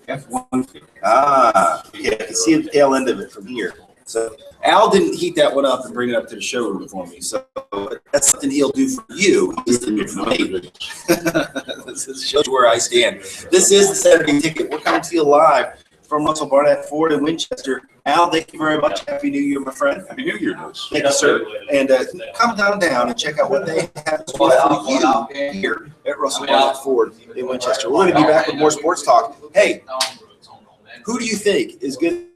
F-150. Ah, yeah, I can see the tail end of it from here. So Al didn't heat that one up and bring it up to the showroom for me. So that's something he'll do for you. He doesn't do it for me. This shows where I stand. This is the Saturday Ticket. We're coming to you live from Russell Barnett Ford in Winchester. Al, thank you very much. Happy New Year, my friend. Happy New Year, Bruce. Thank you, sir. And come down and check out what they have for you here at Russell Barnett Ford in Winchester. We're going to be back with more sports talk. Hey, who do you think is good?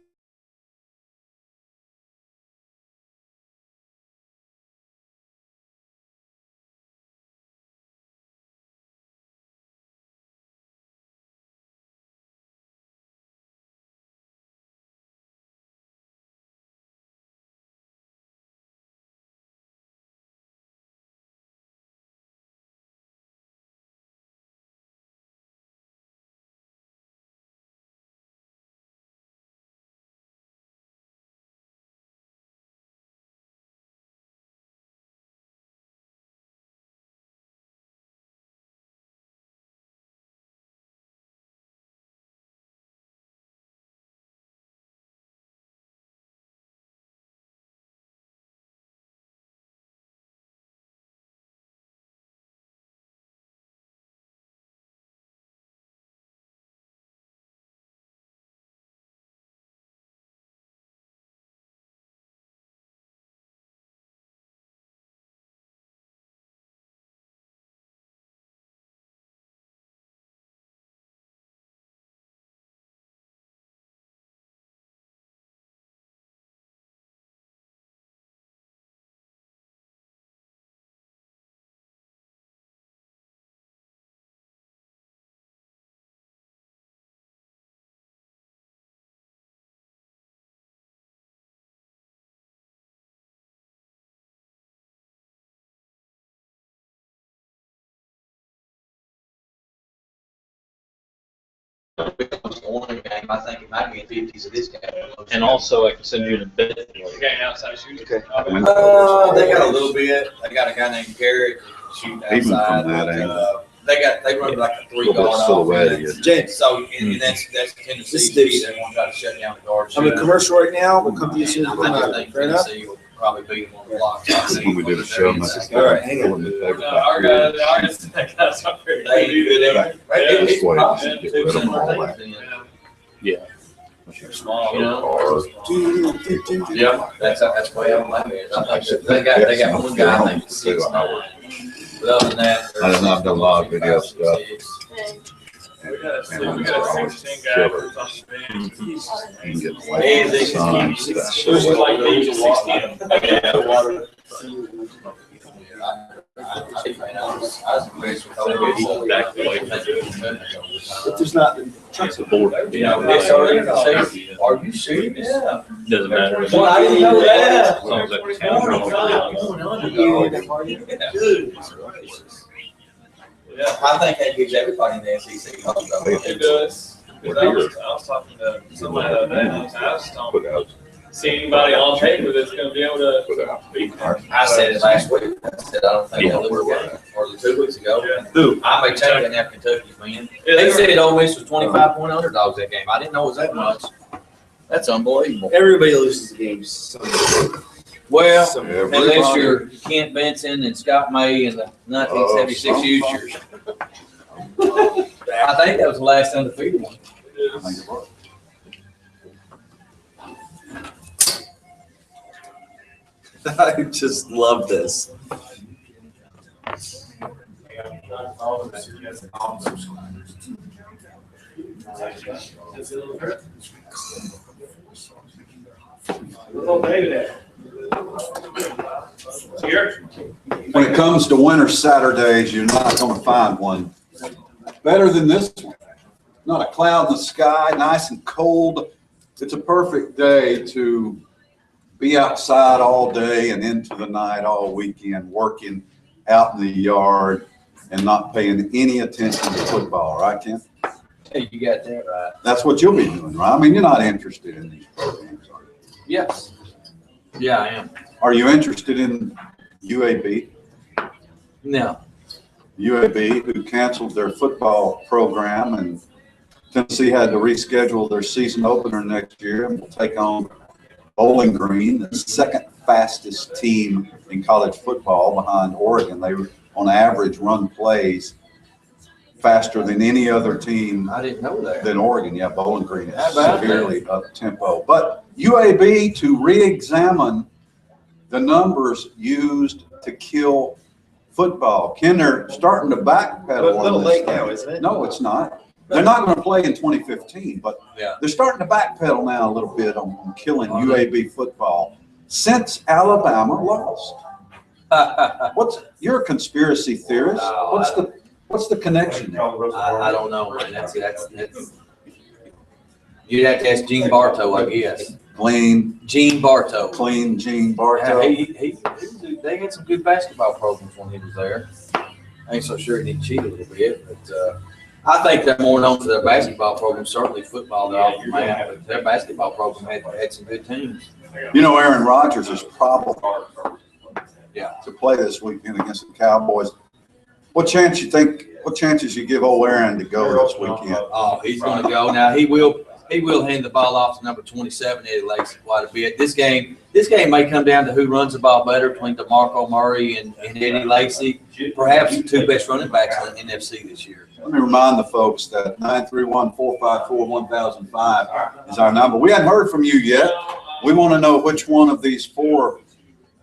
I think it might be in 50s of this game. And also, I can send you an embed. Okay, outside shooting. Okay. They got a little bit. They got a guy named Garrett shooting Even outside. from that angle. They run like a 3 guard silhouette offense. again. James, So and that's Tennessee's This is- key. They want to try to shut down the guard. I'm in commercial right now. We'll come to you as soon as we I come just out. think Fair enough? Tennessee will probably beat them on the block. When we did a show, my sister. All right, hang on. Our guys, that's not very They do good. that. That's why you get rid of them all that. Yeah. Small, You know? Yeah. That's the way I'm like it. I think they got one guy, I think, 6'9". But other than that, I've done a lot of video stuff. We got a 16 guy who's on the bench. You can get away from the sun, stuff. It was like me, 16. But there's not. It's the board. Are you serious? Yeah. Doesn't matter. Well, I didn't know that. As long as that's Yeah. I think that gives everybody in the SEC hope. It does. Because I was talking to somebody the other day, and I was telling them, see anybody on paper that's going to be able to beat them. I said it last week. I said, I don't think they'll lose the game. Or 2 weeks ago. Who? I may take it now Kentucky's win. They said Ole Miss was 25-point underdogs that game. I didn't know it was that much. That's unbelievable. Everybody loses the games. Well, Everybody. unless you're Kent Benson and Scott May and the 1976 Hoosiers. I think that was the last undefeated one. I just love this. Where's old David at? Here. When it comes to winter Saturdays, you're not going to find one better than this one. Not a cloud in the sky, nice and cold. It's a perfect day to be outside all day and into the night all weekend, working out in the yard and not paying any attention to football, right, Ken? Hey, you got that right. That's what you'll be doing, right? I mean, you're not interested in these programs, are you? Yes. Yeah, I am. Are you interested in UAB? No. UAB, who canceled their football program, and Tennessee had to reschedule their season opener next year and will take on Bowling Green, the second fastest team in college football behind Oregon. They, on average, run plays faster than any other team I didn't know that. than Oregon. Yeah, Bowling Green How is about severely up tempo. But UAB to re-examine the numbers used to kill football. Ken, they're starting to backpedal. A little on this late thing. now, isn't it? No, it's not. They're not going to play in 2015, but Yeah. they're starting to backpedal now a little bit on killing UAB football since Alabama lost. You're a conspiracy theorist. No, What's the connection there? I don't know, man. That's you'd have to ask Gene Bartow, I guess. Gene Bartow. Gene Bartow. They had some good basketball programs when he was there. I ain't so sure he cheated a little bit, but I think they're more known for their basketball program. Certainly football, they're off the map, but their basketball program had some good teams. You know, Aaron Rodgers is probably Yeah. to play this weekend against the Cowboys. What chances you give old Aaron to go this weekend? Oh, he's going to go. Now, he will hand the ball off to number 27, Eddie Lacy, quite a bit. This game may come down to who runs the ball better between DeMarco Murray and Eddie Lacy, perhaps the two best running backs in the NFC this year. Let me remind the folks that 931-454-1005 is our number. We hadn't heard from you yet. We want to know which one of these four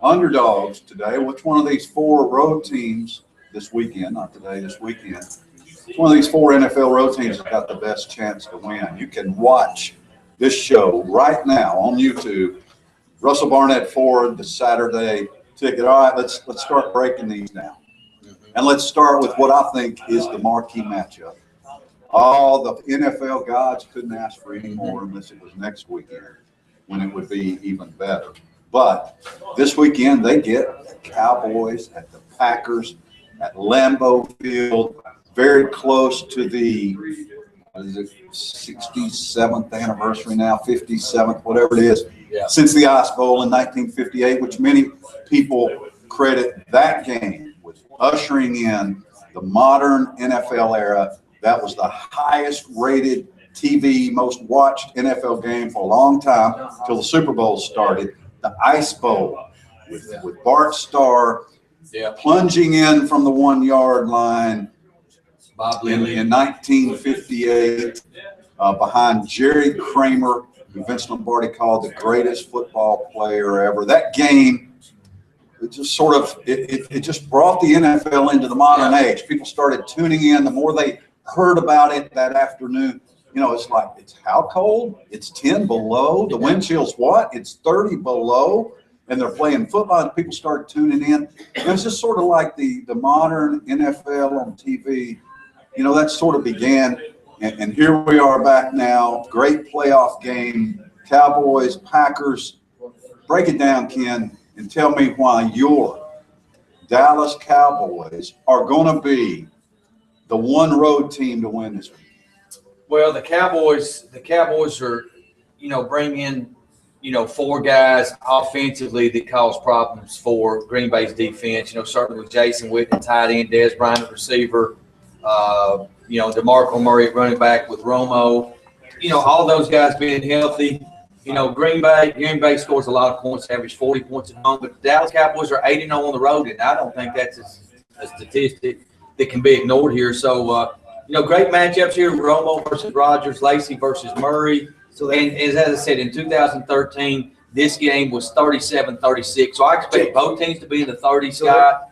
underdogs today, which one of these four road teams this weekend, not today, this weekend, which one of these four NFL road teams has got the best chance to win. You can watch this show right now on YouTube. Russell Barnett Ford, the Saturday ticket. All right, let's start breaking these down. And let's start with what I think is the marquee matchup. All the NFL gods couldn't ask for any more unless it was next weekend, when it would be even better. But this weekend, they get the Cowboys at the Packers at Lambeau Field, very close to the 67th anniversary now, 57th, whatever it is, since the Ice Bowl in 1958, which many people credit that game with ushering in the modern NFL era. That was the highest rated TV, most watched NFL game for a long time till the Super Bowl started. The Ice Bowl with Bart Starr plunging in from the 1 yard line in 1958 behind Jerry Kramer, who Vince Lombardi called the greatest football player ever. That game, it just sort of it just brought the NFL into the modern age. People started tuning in. The more they heard about it that afternoon, you know, it's like, it's how cold? It's 10 below. The wind chill's what? It's 30 below. And they're playing football, and people started tuning in. And it's just sort of like the modern NFL on TV. You know, that sort of began. And here we are back now. Great playoff game. Cowboys, Packers. Break it down, Ken, and tell me why your Dallas Cowboys are going to be the one road team to win this week. Well, the Cowboys are, bring in, four guys offensively that cause problems for Green Bay's defense. Certainly with Jason Witten, tight end, Dez Bryant at receiver, DeMarco Murray at running back with Romo. All those guys being healthy. Green Bay scores a lot of points, average 40 points at home, but the Dallas Cowboys are 8-0 on the road, and I don't think that's a statistic that can be ignored here. So, great matchups here: Romo versus Rodgers, Lacy versus Murray. So, as I said, in 2013, this game was 37-36. So I expect both teams to be in the 30s, Scott.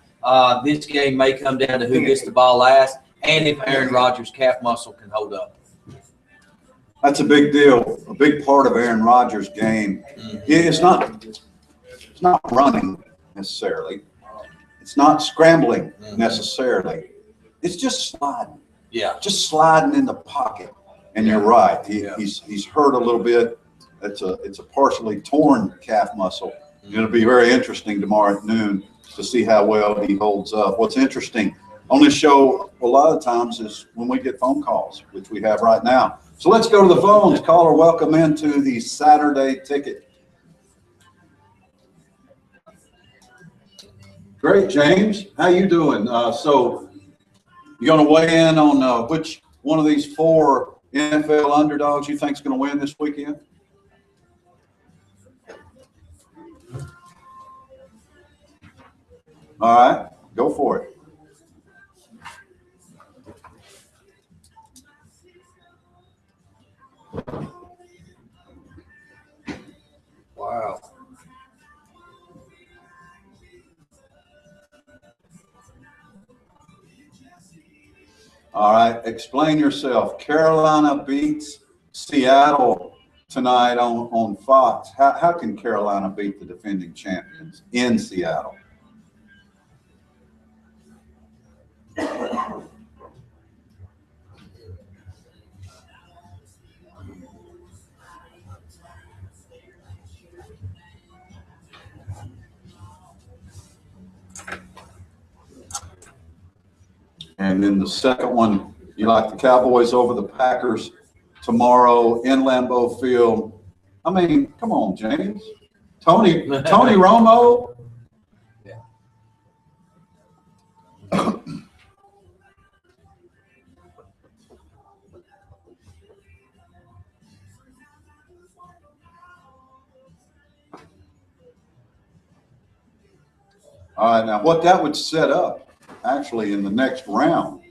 This game may come down to who gets the ball last, and if Aaron Rodgers' calf muscle can hold up. That's a big deal. A big part of Aaron Rodgers' game. It's not running. necessarily. It's not scrambling necessarily. It's just sliding. Yeah. Just sliding in the pocket. And you're right. He's hurt a little bit. It's a partially torn calf muscle. It'll be very interesting tomorrow at noon to see how well he holds up. What's interesting on this show a lot of times is when we get phone calls, which we have right now. So let's go to the phones. Caller, welcome into the Saturday Ticket. Great, James. How you doing? So you're going to weigh in on which one of these 4 NFL underdogs you think is going to win this weekend? All right, go for it. Wow. All right, explain yourself. Carolina beats Seattle tonight on Fox. How can Carolina beat the defending champions in Seattle? And then the second one, you like the Cowboys over the Packers tomorrow in Lambeau Field. I mean, come on, James. Tony Romo. Yeah. All right, now what that would set up actually in the next round,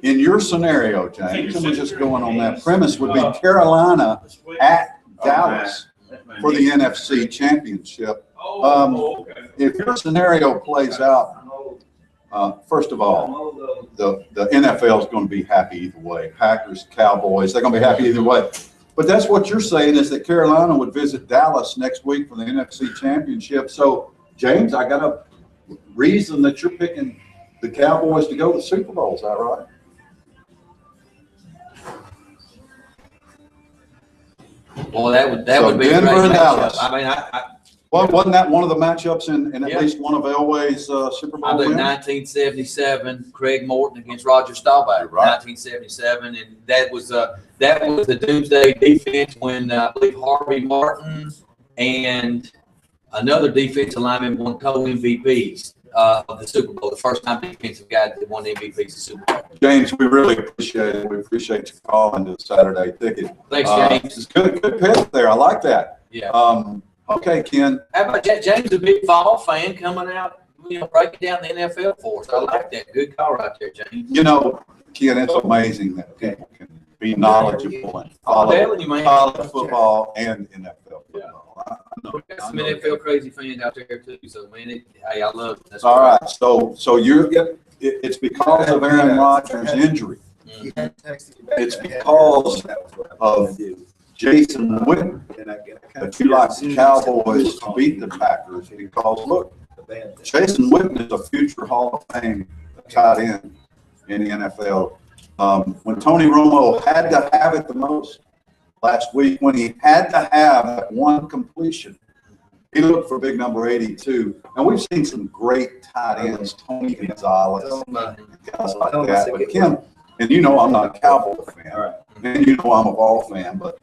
in your scenario, James, and we're just going on that premise, would be Carolina at Dallas for the NFC Championship. If your scenario plays out, first of all, the NFL is going to be happy either way. Packers, Cowboys, they're going to be happy either way. But that's what you're saying is that Carolina would visit Dallas next week for the NFC Championship. So, James, I got a reason that you're picking the Cowboys to go to the Super Bowl. Is that right? Well, that would be Denver a great and matchup. Dallas. I mean, Well, wasn't that one of the matchups in at Yeah. least one of Elway's Super Bowl I believe wins? 1977, Craig Morton against Roger Staubach. Right. 1977, and that was the Doomsday defense when I believe Harvey Martin and another defensive lineman won co-MVPs of the Super Bowl. The first time defensive guy that won MVPs of the Super Bowl. James, we really appreciate it. We appreciate you calling to the Saturday Ticket. Thanks, James. It's good pick there. I like that. Yeah. Okay, Ken. How about James, a big fall fan coming out, breaking down the NFL for us. I like that. Good call right there, James. You know, Ken, it's amazing that people can be knowledgeable and follow telling you, man. college football and NFL football. I know. We've got some NFL crazy fans out there too. So, man, hey, I love it. That's All right. So it's because of Aaron Rodgers' injury. It's because of Jason Witten that you like the Cowboys to beat the Packers because, look, Jason Witten is a future Hall of Fame tight end in the NFL. When Tony Romo had to have it the most last week, when he had to have that one completion, he looked for big number 82. And we've seen some great tight ends, Tony Gonzalez, guys like that. But Kim, and you know I'm not a Cowboy fan, and you know I'm a Ball fan, but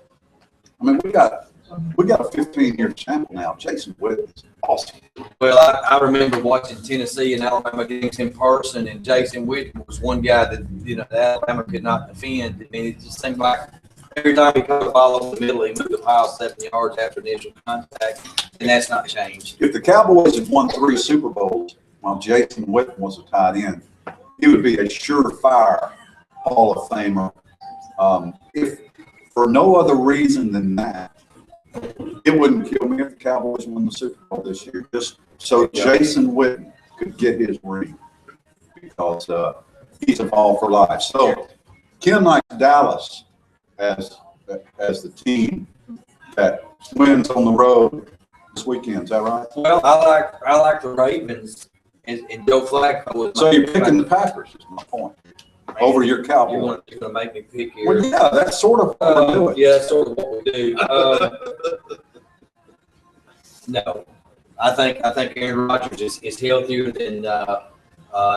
I mean, we got a 15-year champ now. Jason Witten is awesome. Well, I remember watching Tennessee and Alabama games in person, and Jason Witten was one guy that Alabama could not defend. I mean, it just seemed like every time he caught the ball over the middle, he moved the pile 70 yards after initial contact, and that's not changed. If the Cowboys had won 3 Super Bowls while Jason Witten was a tight end, he would be a surefire Hall of Famer. If for no other reason than that, it wouldn't kill me if the Cowboys won the Super Bowl this year, just so Jason Witten could get his ring because he's a Ball for life. So Ken likes Dallas as the team that wins on the road this weekend, is that right? Well, I like the Ravens and Joe Flacco. So you're picking the Packers, is my point, over your Cowboys. You're gonna make me pick here. Well, yeah, that's sort of what we're doing. Yeah, that's sort of what we do. No, I think Aaron Rodgers is healthier than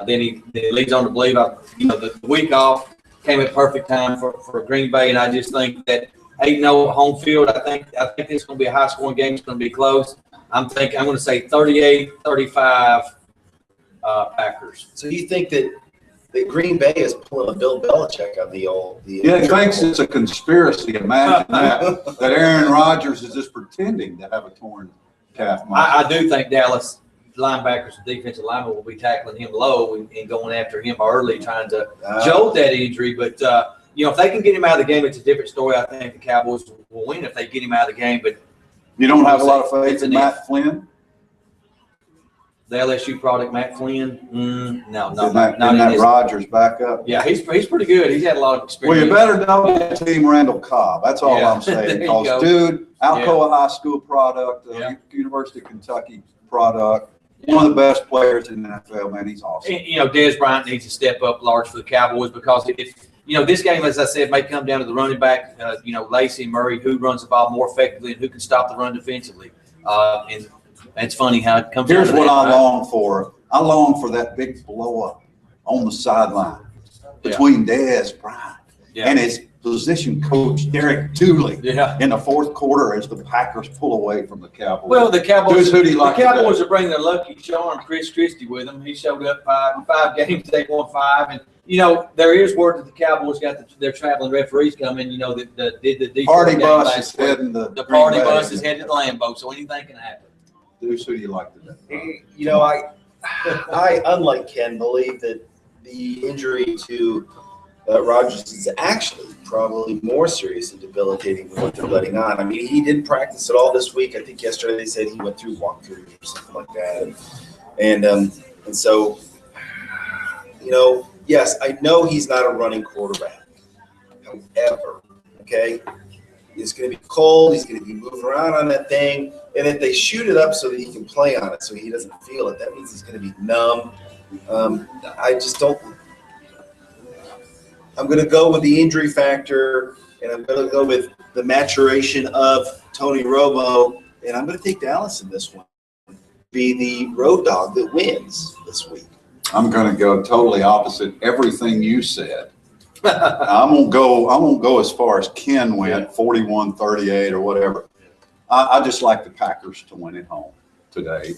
he leads on to believe. The week off came at perfect time for Green Bay, and I just think that 8-0 at home field. I think it's going to be a high scoring game. It's going to be close. I'm going to say 38-35 Packers. So you think that Green Bay is pulling a Bill Belichick on the old? Yeah, he thinks it's a conspiracy. Imagine that Aaron Rodgers is just pretending to have a torn calf muscle. I do think Dallas linebackers and defensive linemen will be tackling him low and going after him early, trying to jolt that injury. But, if they can get him out of the game, it's a different story. I think the Cowboys will win if they get him out of the game. But you don't have a lot of faith in Matt Flynn? The LSU product, Matt Flynn? No, not that Rodgers back up. Yeah, he's pretty good. He's had a lot of experience. Well, you better know the team Randall Cobb. That's all I'm saying. Because, dude, Alcoa High School product, University of Kentucky product, one of the best players in the NFL, man. He's awesome. And, Dez Bryant needs to step up large for the Cowboys because this game, as I said, may come down to the running back, Lacey and Murray, who runs the ball more effectively and who can stop the run defensively. And it's funny how it comes down to that. Here's what I long for. I long for that big blow-up on the sideline between Dez Bryant and his position coach, Derek Dooley, in the fourth quarter as the Packers pull away from the Cowboys. Well, the Cowboys, Cowboys are bringing their lucky charm, Chris Christie, with them. He showed up five games. They won 5. And, there is word that the Cowboys got their traveling referees coming, that did the Detroit party game bus last is week. heading the party bus is headed to Lambeau, so anything can happen. Deuce, who do you like today? I unlike Ken, believe that the injury to Rodgers is actually probably more serious and debilitating than what they're letting on. I mean, he didn't practice at all this week. I think yesterday they said he went through walkthrough or something like that. And so, yes, I know he's not a running quarterback. However, it's going to be cold. He's going to be moving around on that thing. And if they shoot it up so that he can play on it so he doesn't feel it, that means he's going to be numb. I just don't. I'm going to go with the injury factor, and I'm going to go with the maturation of Tony Romo, and I'm going to take Dallas in this one. Be the road dog that wins this week. I'm going to go totally opposite everything you said. I won't go as far as Ken went, 41-38 or whatever. I just like the Packers to win at home today.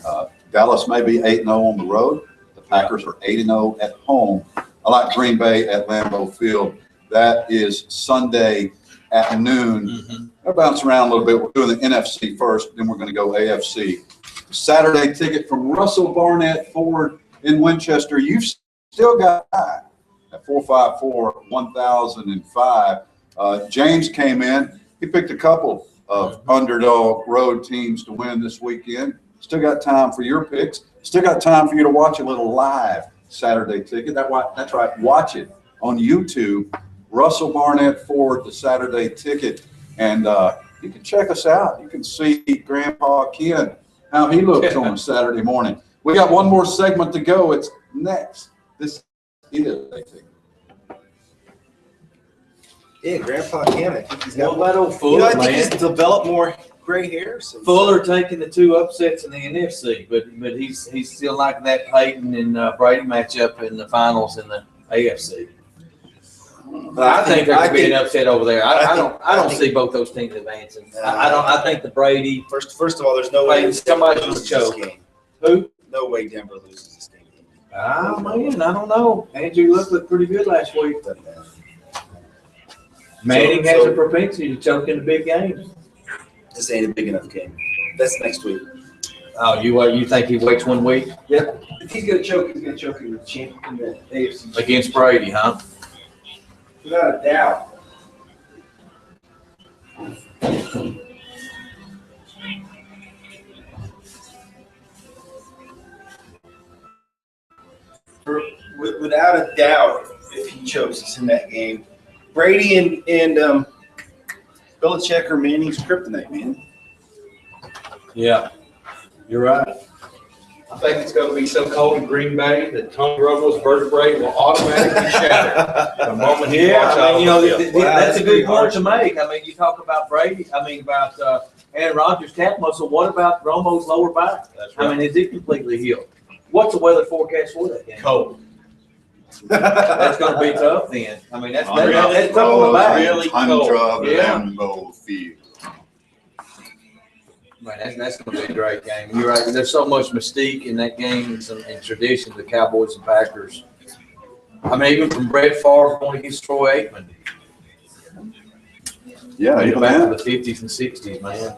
Dallas may be 8-0 on the road. The Packers are 8-0 at home. I like Green Bay at Lambeau Field. That is Sunday at noon. Mm-hmm. I'll bounce around a little bit. We're doing the NFC first, then we're going to go AFC. Saturday ticket from Russell Barnett Ford in Winchester. You've still got time at 454-1005. James came in. He picked a couple of underdog road teams to win this weekend. Still got time for your picks. Still got time for you to watch a little live Saturday ticket. That's right. Watch it on YouTube. Russell Barnett Ford, the Saturday ticket. And you can check us out. You can see Grandpa Ken, how he looks on a Saturday morning. We got one more segment to go. It's next. This is, I think. Yeah, Grandpa Ken, I think he's got that old Fuller, I think he's developed more gray hair. Fuller taking the 2 upsets in the NFC, but he's still liking that Peyton and Brady matchup in the finals in the AFC. But I think there could be an upset over there. I don't see both those teams advancing. I think the Brady. First of all, there's no way somebody loses choke. this game. Who? No way Denver loses this game. Oh man, I don't know. Andrew Luck looked pretty good last week. Manning has a propensity to choke in the big games. This ain't a big enough game. That's next week. Oh, you think he waits 1 week? Yeah. If he's gonna choke, he's gonna choke in the AFC Against Brady, huh? without a doubt. Without a doubt, if he chokes us in that game, Brady and Belichick or Manning's kryptonite, man. Yeah. You're right. I think it's gonna be so cold in Green Bay that Tony Romo's vertebrae will automatically shatter the moment he Yeah, walks I out mean, on the field. that's that's a good pretty point harsh. to make. I mean, you talk about Brady, about Aaron Rodgers' calf muscle. What about Romo's lower back? That's I right. mean, is it completely healed? What's the weather forecast for that game? Cold. That's gonna be tough then. I mean, that's tough on the Oh, back. Really Tundra of Yeah. Lambeau Field. Man, that's gonna be a great game. You're right. There's so much mystique in that game and tradition of the Cowboys and Packers. I mean, even from Brett Favre going against Troy Aikman. Yeah, even Back to that. the 50s and 60s, man.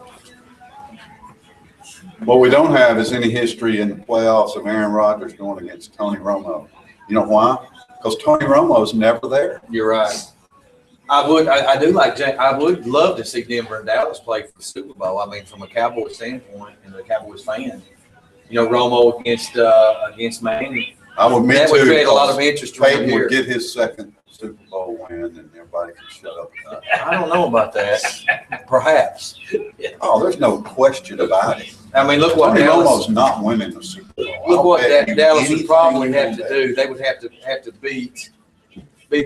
What we don't have is any history in the playoffs of Aaron Rodgers going against Tony Romo. You know why? Because Tony Romo's never there. You're right. I do like Jack. I would love to see Denver and Dallas play for the Super Bowl. I mean, from a Cowboys standpoint and a Cowboys fan, Romo against Manning. I would admit That would too, create a lot of because interest around Peyton here. would get his second Super Bowl win and everybody could shut up. I don't know about that. Perhaps. Oh, there's no question about it. I mean, look what Tony Dallas. Romo's not winning the Super Bowl. Look what I'll bet you Dallas would anything probably have on to that. do. They would have to beat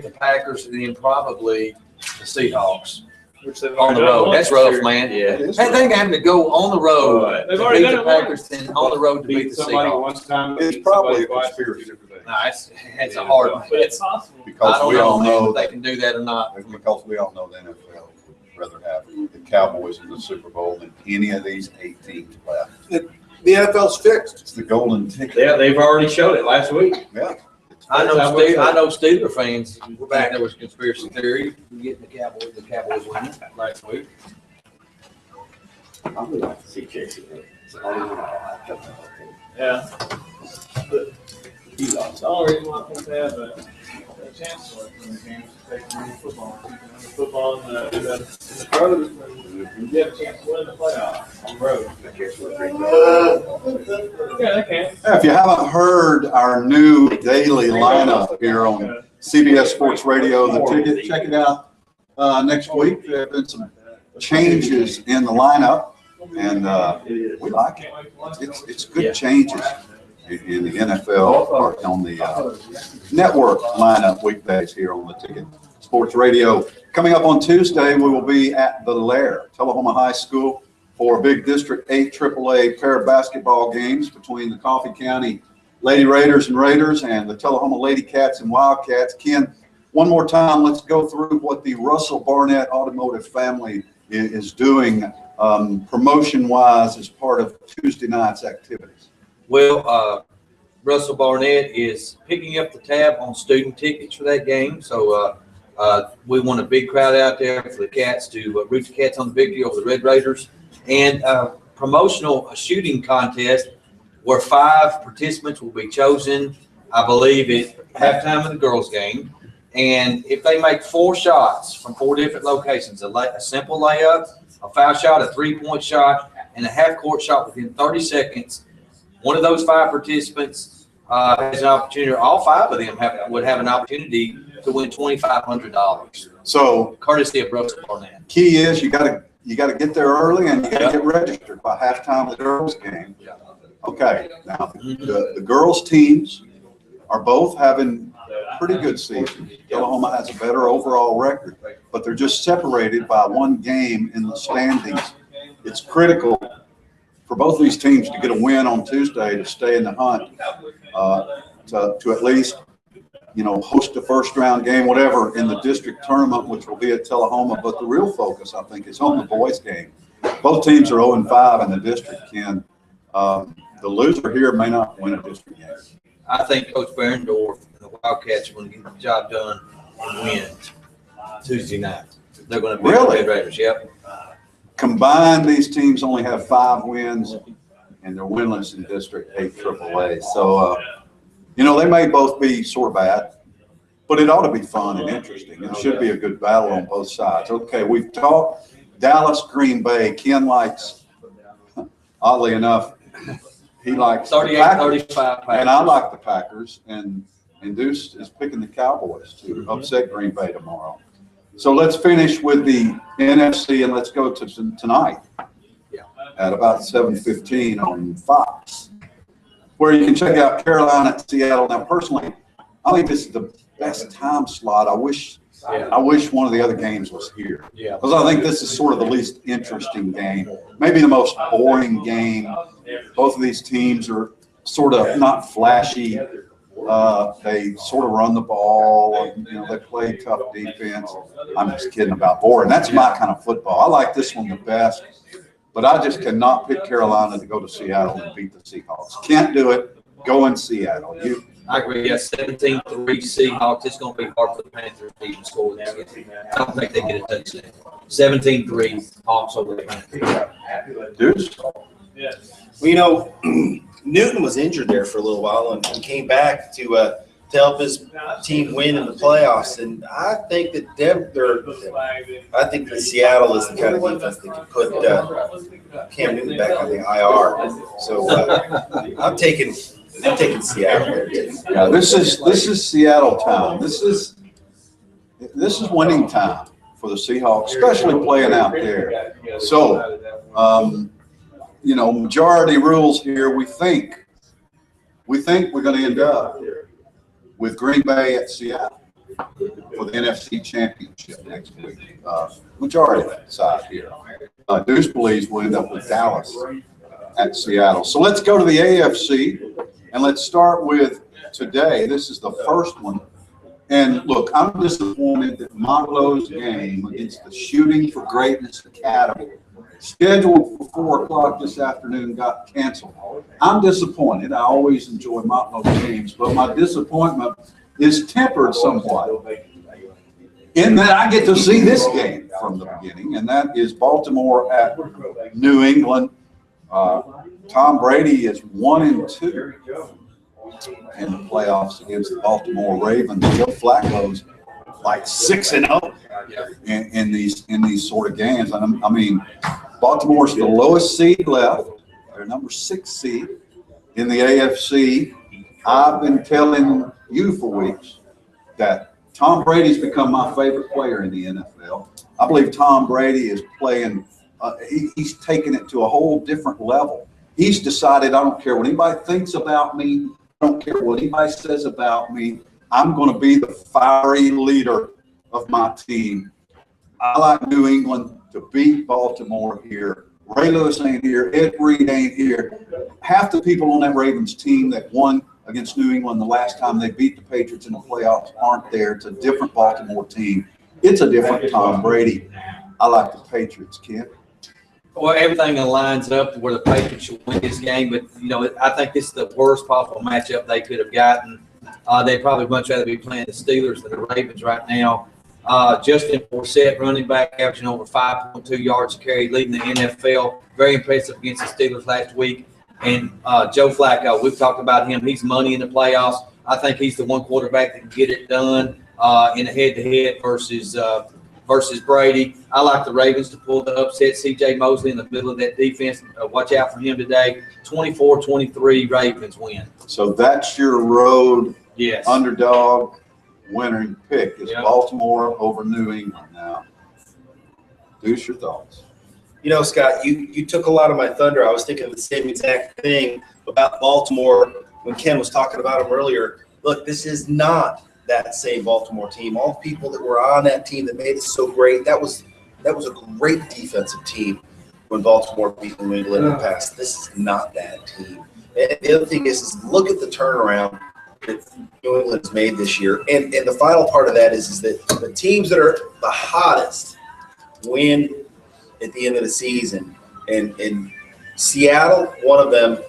the Packers and then probably the Seahawks Which they've on the already done road. once That's this rough, year. man. It is Hey, they having to go on the road They've to already beat done the it once. Packers, then on the road to beat the somebody Seahawks. one time. It's beat probably a somebody twice. conspiracy Nah, it's a hard one. But it's possible. I because don't we know, all man, know if they that, can do that or not. because we all know the NFL would rather have the Cowboys in the Super Bowl than any of these 8 teams left. The NFL's fixed. It's the golden ticket. Yeah, they've already showed it last week. Yeah. I know Steeler fans. We're back. There was conspiracy theory getting the Cowboys winning last week. I would like to see Jason. Yeah. But the only reason why I think they have a chance to win the game is to take them in football. Football in the pros, and you have a chance to win the playoffs on the road. Yeah, they can. If you haven't heard our new daily lineup here on CBS Sports Radio, The Ticket, check it out next week. There have been some changes in the lineup, and we like it. It's good changes in the NFL or on the network lineup weekdays here on The Ticket Sports Radio. Coming up on Tuesday, we will be at the Lair, Tullahoma High School, for a big District 8 AAA pair of basketball games between the Coffee County Lady Raiders and the Tullahoma Lady Cats and Wildcats. Ken, one more time, let's go through what the Russell Barnett Automotive family is doing promotion-wise as part of Tuesday night's activities. Well, Russell Barnett is picking up the tab on student tickets for that game. So we want a big crowd out there for the Cats to root the Cats on the victory over the Red Raiders. And promotional shooting contest where 5 participants will be chosen, I believe, at halftime of the girls' game. And if they make 4 shots from 4 different locations, a simple layup, a foul shot, a 3-point shot, and a half-court shot within 30 seconds, one of those 5 participants has an opportunity, or all 5 of them would have an opportunity to win $2,500. So Courtesy of Russell Barnett. key is you got to get there early and you got to get registered by halftime of the girls' game. Okay, now the girls' teams are both having pretty good seasons. Tullahoma has a better overall record, but they're just separated by 1 game in the standings. It's critical for both these teams to get a win on Tuesday to stay in the hunt, to at least, host a first-round game, whatever, in the district tournament, which will be at Tullahoma. But the real focus, I think, is on the boys' game. Both teams are 0-5 in the district, Ken. The loser here may not win a district game. I think Coach Behrendorf and the Wildcats are going to get the job done and win Tuesday night. They're going to beat the Really? Red Raiders. Yep. Combined, these teams only have 5 wins, and they're winless in District 8 AAA. So, they may both be sort of bad, but it ought to be fun and interesting. It should be a good battle on both sides. Okay, we've talked Dallas, Green Bay. Ken likes, oddly enough, he likes the 38-35 Packers. and I like the Packers, and Deuce is picking the Cowboys to upset Green Bay tomorrow. So let's finish with the NFC and let's go to tonight. Yeah. at about 7:15 on Fox, where you can check out Carolina at Seattle. Now, personally, I think this is the best time slot. I wish one of the other games was here. Yeah. Because I think this is sort of the least interesting game, maybe the most boring game. Both of these teams are sort of not flashy. They sort of run the ball, and, they play tough defense. I'm just kidding about boring. That's my kind of football. I like this one the best, but I just cannot pick Carolina to go to Seattle and beat the Seahawks. Can't do it. Go in Seattle. I agree. Yeah, 17-3 Seahawks. It's going to be hard for the Panthers to even score this game. I don't think they get a touchdown. 17-3 Hawks over the Panthers. Deuce. Well, Newton was injured there for a little while and came back to help his team win in the playoffs. And I think that Seattle is the kind of defense that can put Cam Newton back on the IR. So I'm taking Seattle there too. Yeah, this is Seattle time. This is winning time for the Seahawks, especially playing out there. So, majority rules here. We think we're going to end up with Green Bay at Seattle for the NFC Championship next week. Majority side here. Deuce believes we'll end up with Dallas at Seattle. So let's go to the AFC, and let's start with today. This is the first one. And look, I'm disappointed that Montlo's game against the Shooting for Greatness Academy, scheduled for 4 o'clock this afternoon, got canceled. I'm disappointed. I always enjoy Montlo's games, but my disappointment is tempered somewhat in that I get to see this game from the beginning, and that is Baltimore at New England. Tom Brady is 1-2 in the playoffs against the Baltimore Ravens. Joe Flacco's like 6-0 in these sort of games. I mean, Baltimore's the lowest seed left. They're number 6 seed in the AFC. I've been telling you for weeks that Tom Brady's become my favorite player in the NFL. I believe Tom Brady is playing. He's taken it to a whole different level. He's decided, I don't care what anybody thinks about me. I don't care what anybody says about me. I'm going to be the fiery leader of my team. I like New England to beat Baltimore here. Ray Lewis ain't here. Ed Reed ain't here. Half the people on that Ravens team that won against New England the last time they beat the Patriots in the playoffs aren't there. It's a different Baltimore team. It's a different Tom Brady. I like the Patriots, Ken. Well, everything lines up to where the Patriots should win this game, but I think this is the worst possible matchup they could have gotten. They'd probably much rather be playing the Steelers than the Ravens right now. Justin Forsett, running back, averaging over 5.2 yards a carry, leading the NFL. Very impressive against the Steelers last week. And Joe Flacco, we've talked about him. He's money in the playoffs. I think he's the one quarterback that can get it done in a head-to-head versus Brady. I like the Ravens to pull the upset. C.J. Mosley in the middle of that defense. Watch out for him today. 24-23 Ravens win. So that's your road Yes. underdog winner pick is Yep. Baltimore over New England now. Deuce, your thoughts? Scott, you took a lot of my thunder. I was thinking the same exact thing about Baltimore when Ken was talking about them earlier. Look, this is not that same Baltimore team. All the people that were on that team that made it so great, that was a great defensive team when Baltimore beat New England in the past. This is not that team. And the other thing is look at the turnaround that New England's made this year. And the final part of that is that the teams that are the hottest win at the end of the season. And Seattle, one of them,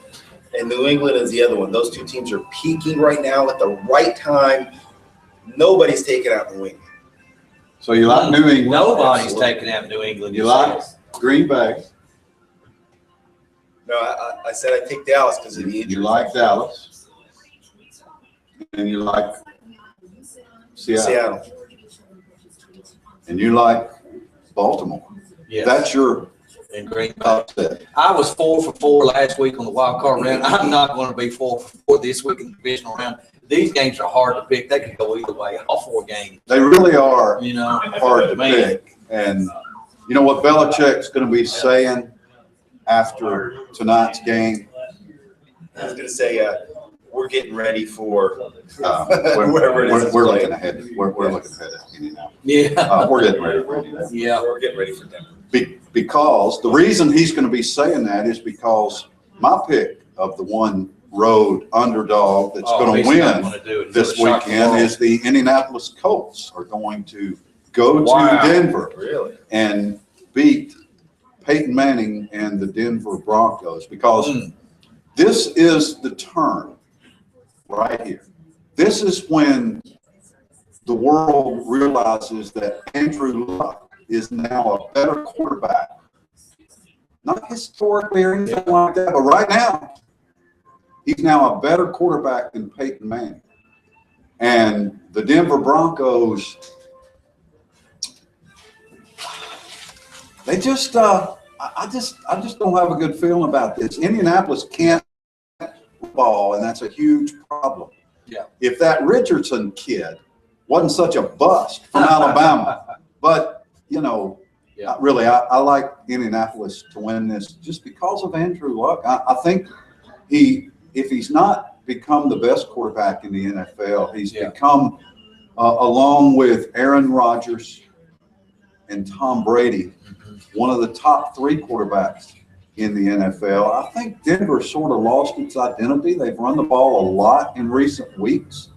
and New England is the other one. Those two teams are peaking right now at the right time. Nobody's taking out New England. So you like New England? Nobody's taking out New England. You like Green Bay? No, I said I'd take Dallas because of the injury. You like Dallas? And you like Seattle? And you like Baltimore? Yes. That's your And Green Bay. upset. I was 4 for 4 last week on the wild card round. I'm not going to be 4 for 4 this week in the divisional round. These games are hard to pick. They could go either way. All 4 games. They really are You know, hard to Man. pick. And you know what Belichick's going to be saying after tonight's game? I was gonna say, we're getting ready for We're whoever it is. looking ahead. We're looking ahead at Indianapolis. Yeah. We're getting ready for Indianapolis. Yeah. We're getting ready for Denver. Because the reason he's going to be saying that is because my pick of the one road underdog that's going to win this weekend is the Indianapolis Colts are going to go to Denver and beat Peyton Manning and the Denver Broncos, because this is the turn right here. This is when the world realizes that Andrew Luck is now a better quarterback. Not historically or anything like that, but right now, he's now a better quarterback than Peyton Manning. And the Denver Broncos, they just, I just don't have a good feeling about this. Indianapolis can't ball, and that's a huge problem. Yeah. If that Richardson kid wasn't such a bust from Alabama, but you know, really, I like Indianapolis to win this just because of Andrew Luck. I think if he's not become the best quarterback in the NFL, he's become, along with Aaron Rodgers and Tom Brady, one of the top 3 quarterbacks in the NFL. I think Denver sort of lost its identity. They've run the ball a lot in recent weeks,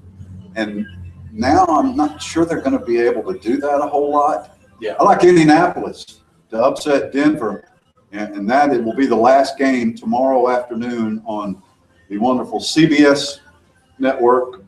and now I'm not sure they're going to be able to do that a whole lot. Yeah. I like Indianapolis to upset Denver, and that it will be the last game tomorrow afternoon on the wonderful CBS network.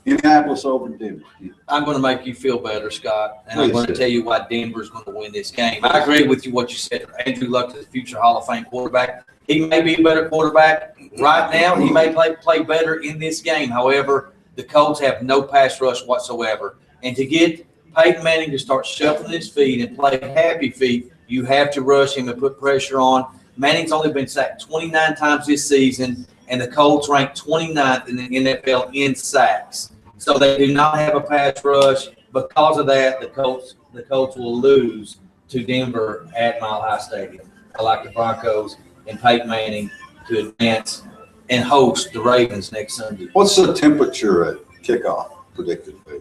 Indianapolis over Denver. I'm going to make you feel better, Scott, and I'm going to tell you why Denver's going to win this game. I agree with you what you said. Andrew Luck is a future Hall of Fame quarterback. He may be a better quarterback right now. He may play better in this game. However, the Colts have no pass rush whatsoever, and to get Peyton Manning to start shuffling his feet and play happy feet, you have to rush him and put pressure on. Manning's only been sacked 29 times this season, and the Colts ranked 29th in the NFL in sacks. So they do not have a pass rush. Because of that, the Colts will lose to Denver at Mile High Stadium. I like the Broncos and Peyton Manning to advance and host the Ravens next Sunday. What's the temperature at kickoff predicted to be?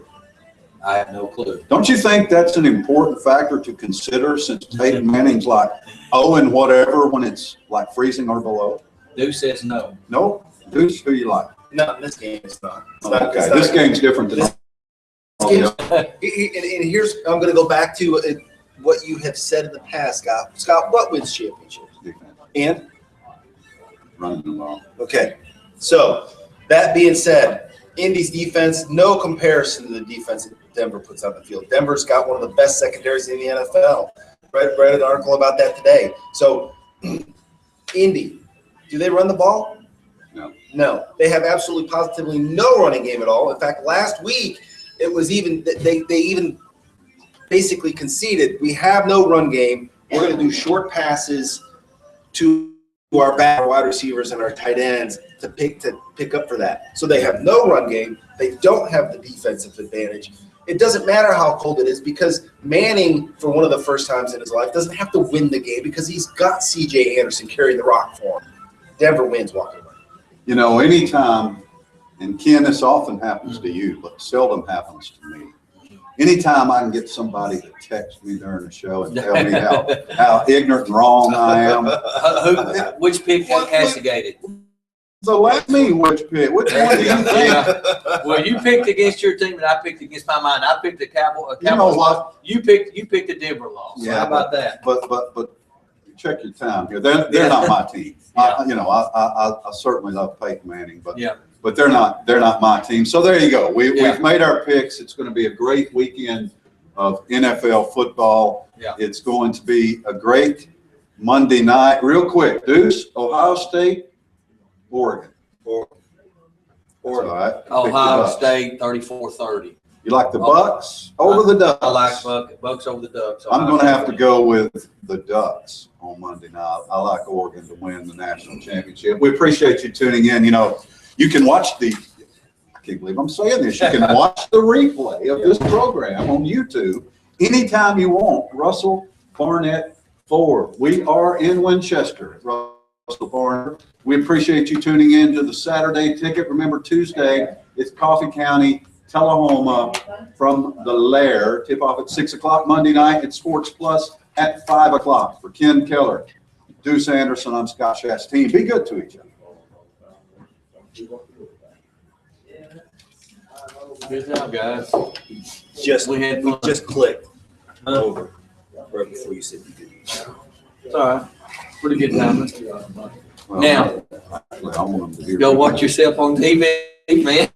I have no clue. Don't you think that's an important factor to consider, since Peyton Manning's like 0 and whatever when it's like freezing or below? Deuce says no. No? Deuce, who you like? No, this game is not. Okay, this game's different than And here's, I'm going to go back to what you have said in the past, Scott. Scott, what wins championships? And? running the ball. Okay, so that being said, Indy's defense, no comparison to the defense that Denver puts on the field. Denver's got one of the best secondaries in the NFL. Read an article about that today. So, Indy, do they run the ball? No. No. They have absolutely positively no running game at all. In fact, last week, it was even they even basically conceded, we have no run game. We're going to do short passes to our back wide receivers and our tight ends to pick up for that. So they have no run game. They don't have the defensive advantage. It doesn't matter how cold it is, because Manning, for one of the first times in his life, doesn't have to win the game because he's got C.J. Anderson carrying the rock for him. Denver wins walking away. You know, anytime, and Ken, this often happens to you, but seldom happens to me. Anytime I can get somebody to text me during the show and tell me how ignorant and wrong I am. Which pick got castigated? So let me which pick. Which one do you think? Well, you picked against your team, and I picked against my mind. I picked the Cowboys. You know what? You picked the Denver loss. Yeah, how about that? But check your time here. They're not my team. Yeah. I certainly love Peyton Manning, but they're not my team. So there you go. We've made our picks. It's going to be a great weekend of NFL football. Yeah. It's going to be a great Monday night. Real quick, Deuce, Ohio State, Oregon. Oregon. Right. Ohio State 34-30. You like the Bucks over the Ducks? I like Bucks over the Ducks. I'm going to have to go with the Ducks on Monday night. I like Oregon to win the national championship. We appreciate you tuning in. You know, you can watch I can't believe I'm saying this. You can watch the replay of this program on YouTube anytime you want. Russell Barnett Ford. We are in Winchester, Russell Barnett. We appreciate you tuning in to the Saturday ticket. Remember, Tuesday, it's Coffee County, Tullahoma from the Lair. Tip off at 6 o'clock. Monday night, it's Sports Plus at 5 o'clock. For Ken Keller, Deuce Anderson, I'm Scott Chastain. Be good to each other. Good job, guys. We just clicked over right before you said you did. It's all right. Pretty good timing. Well, Now, I want them to hear go watch yourself on TV, man.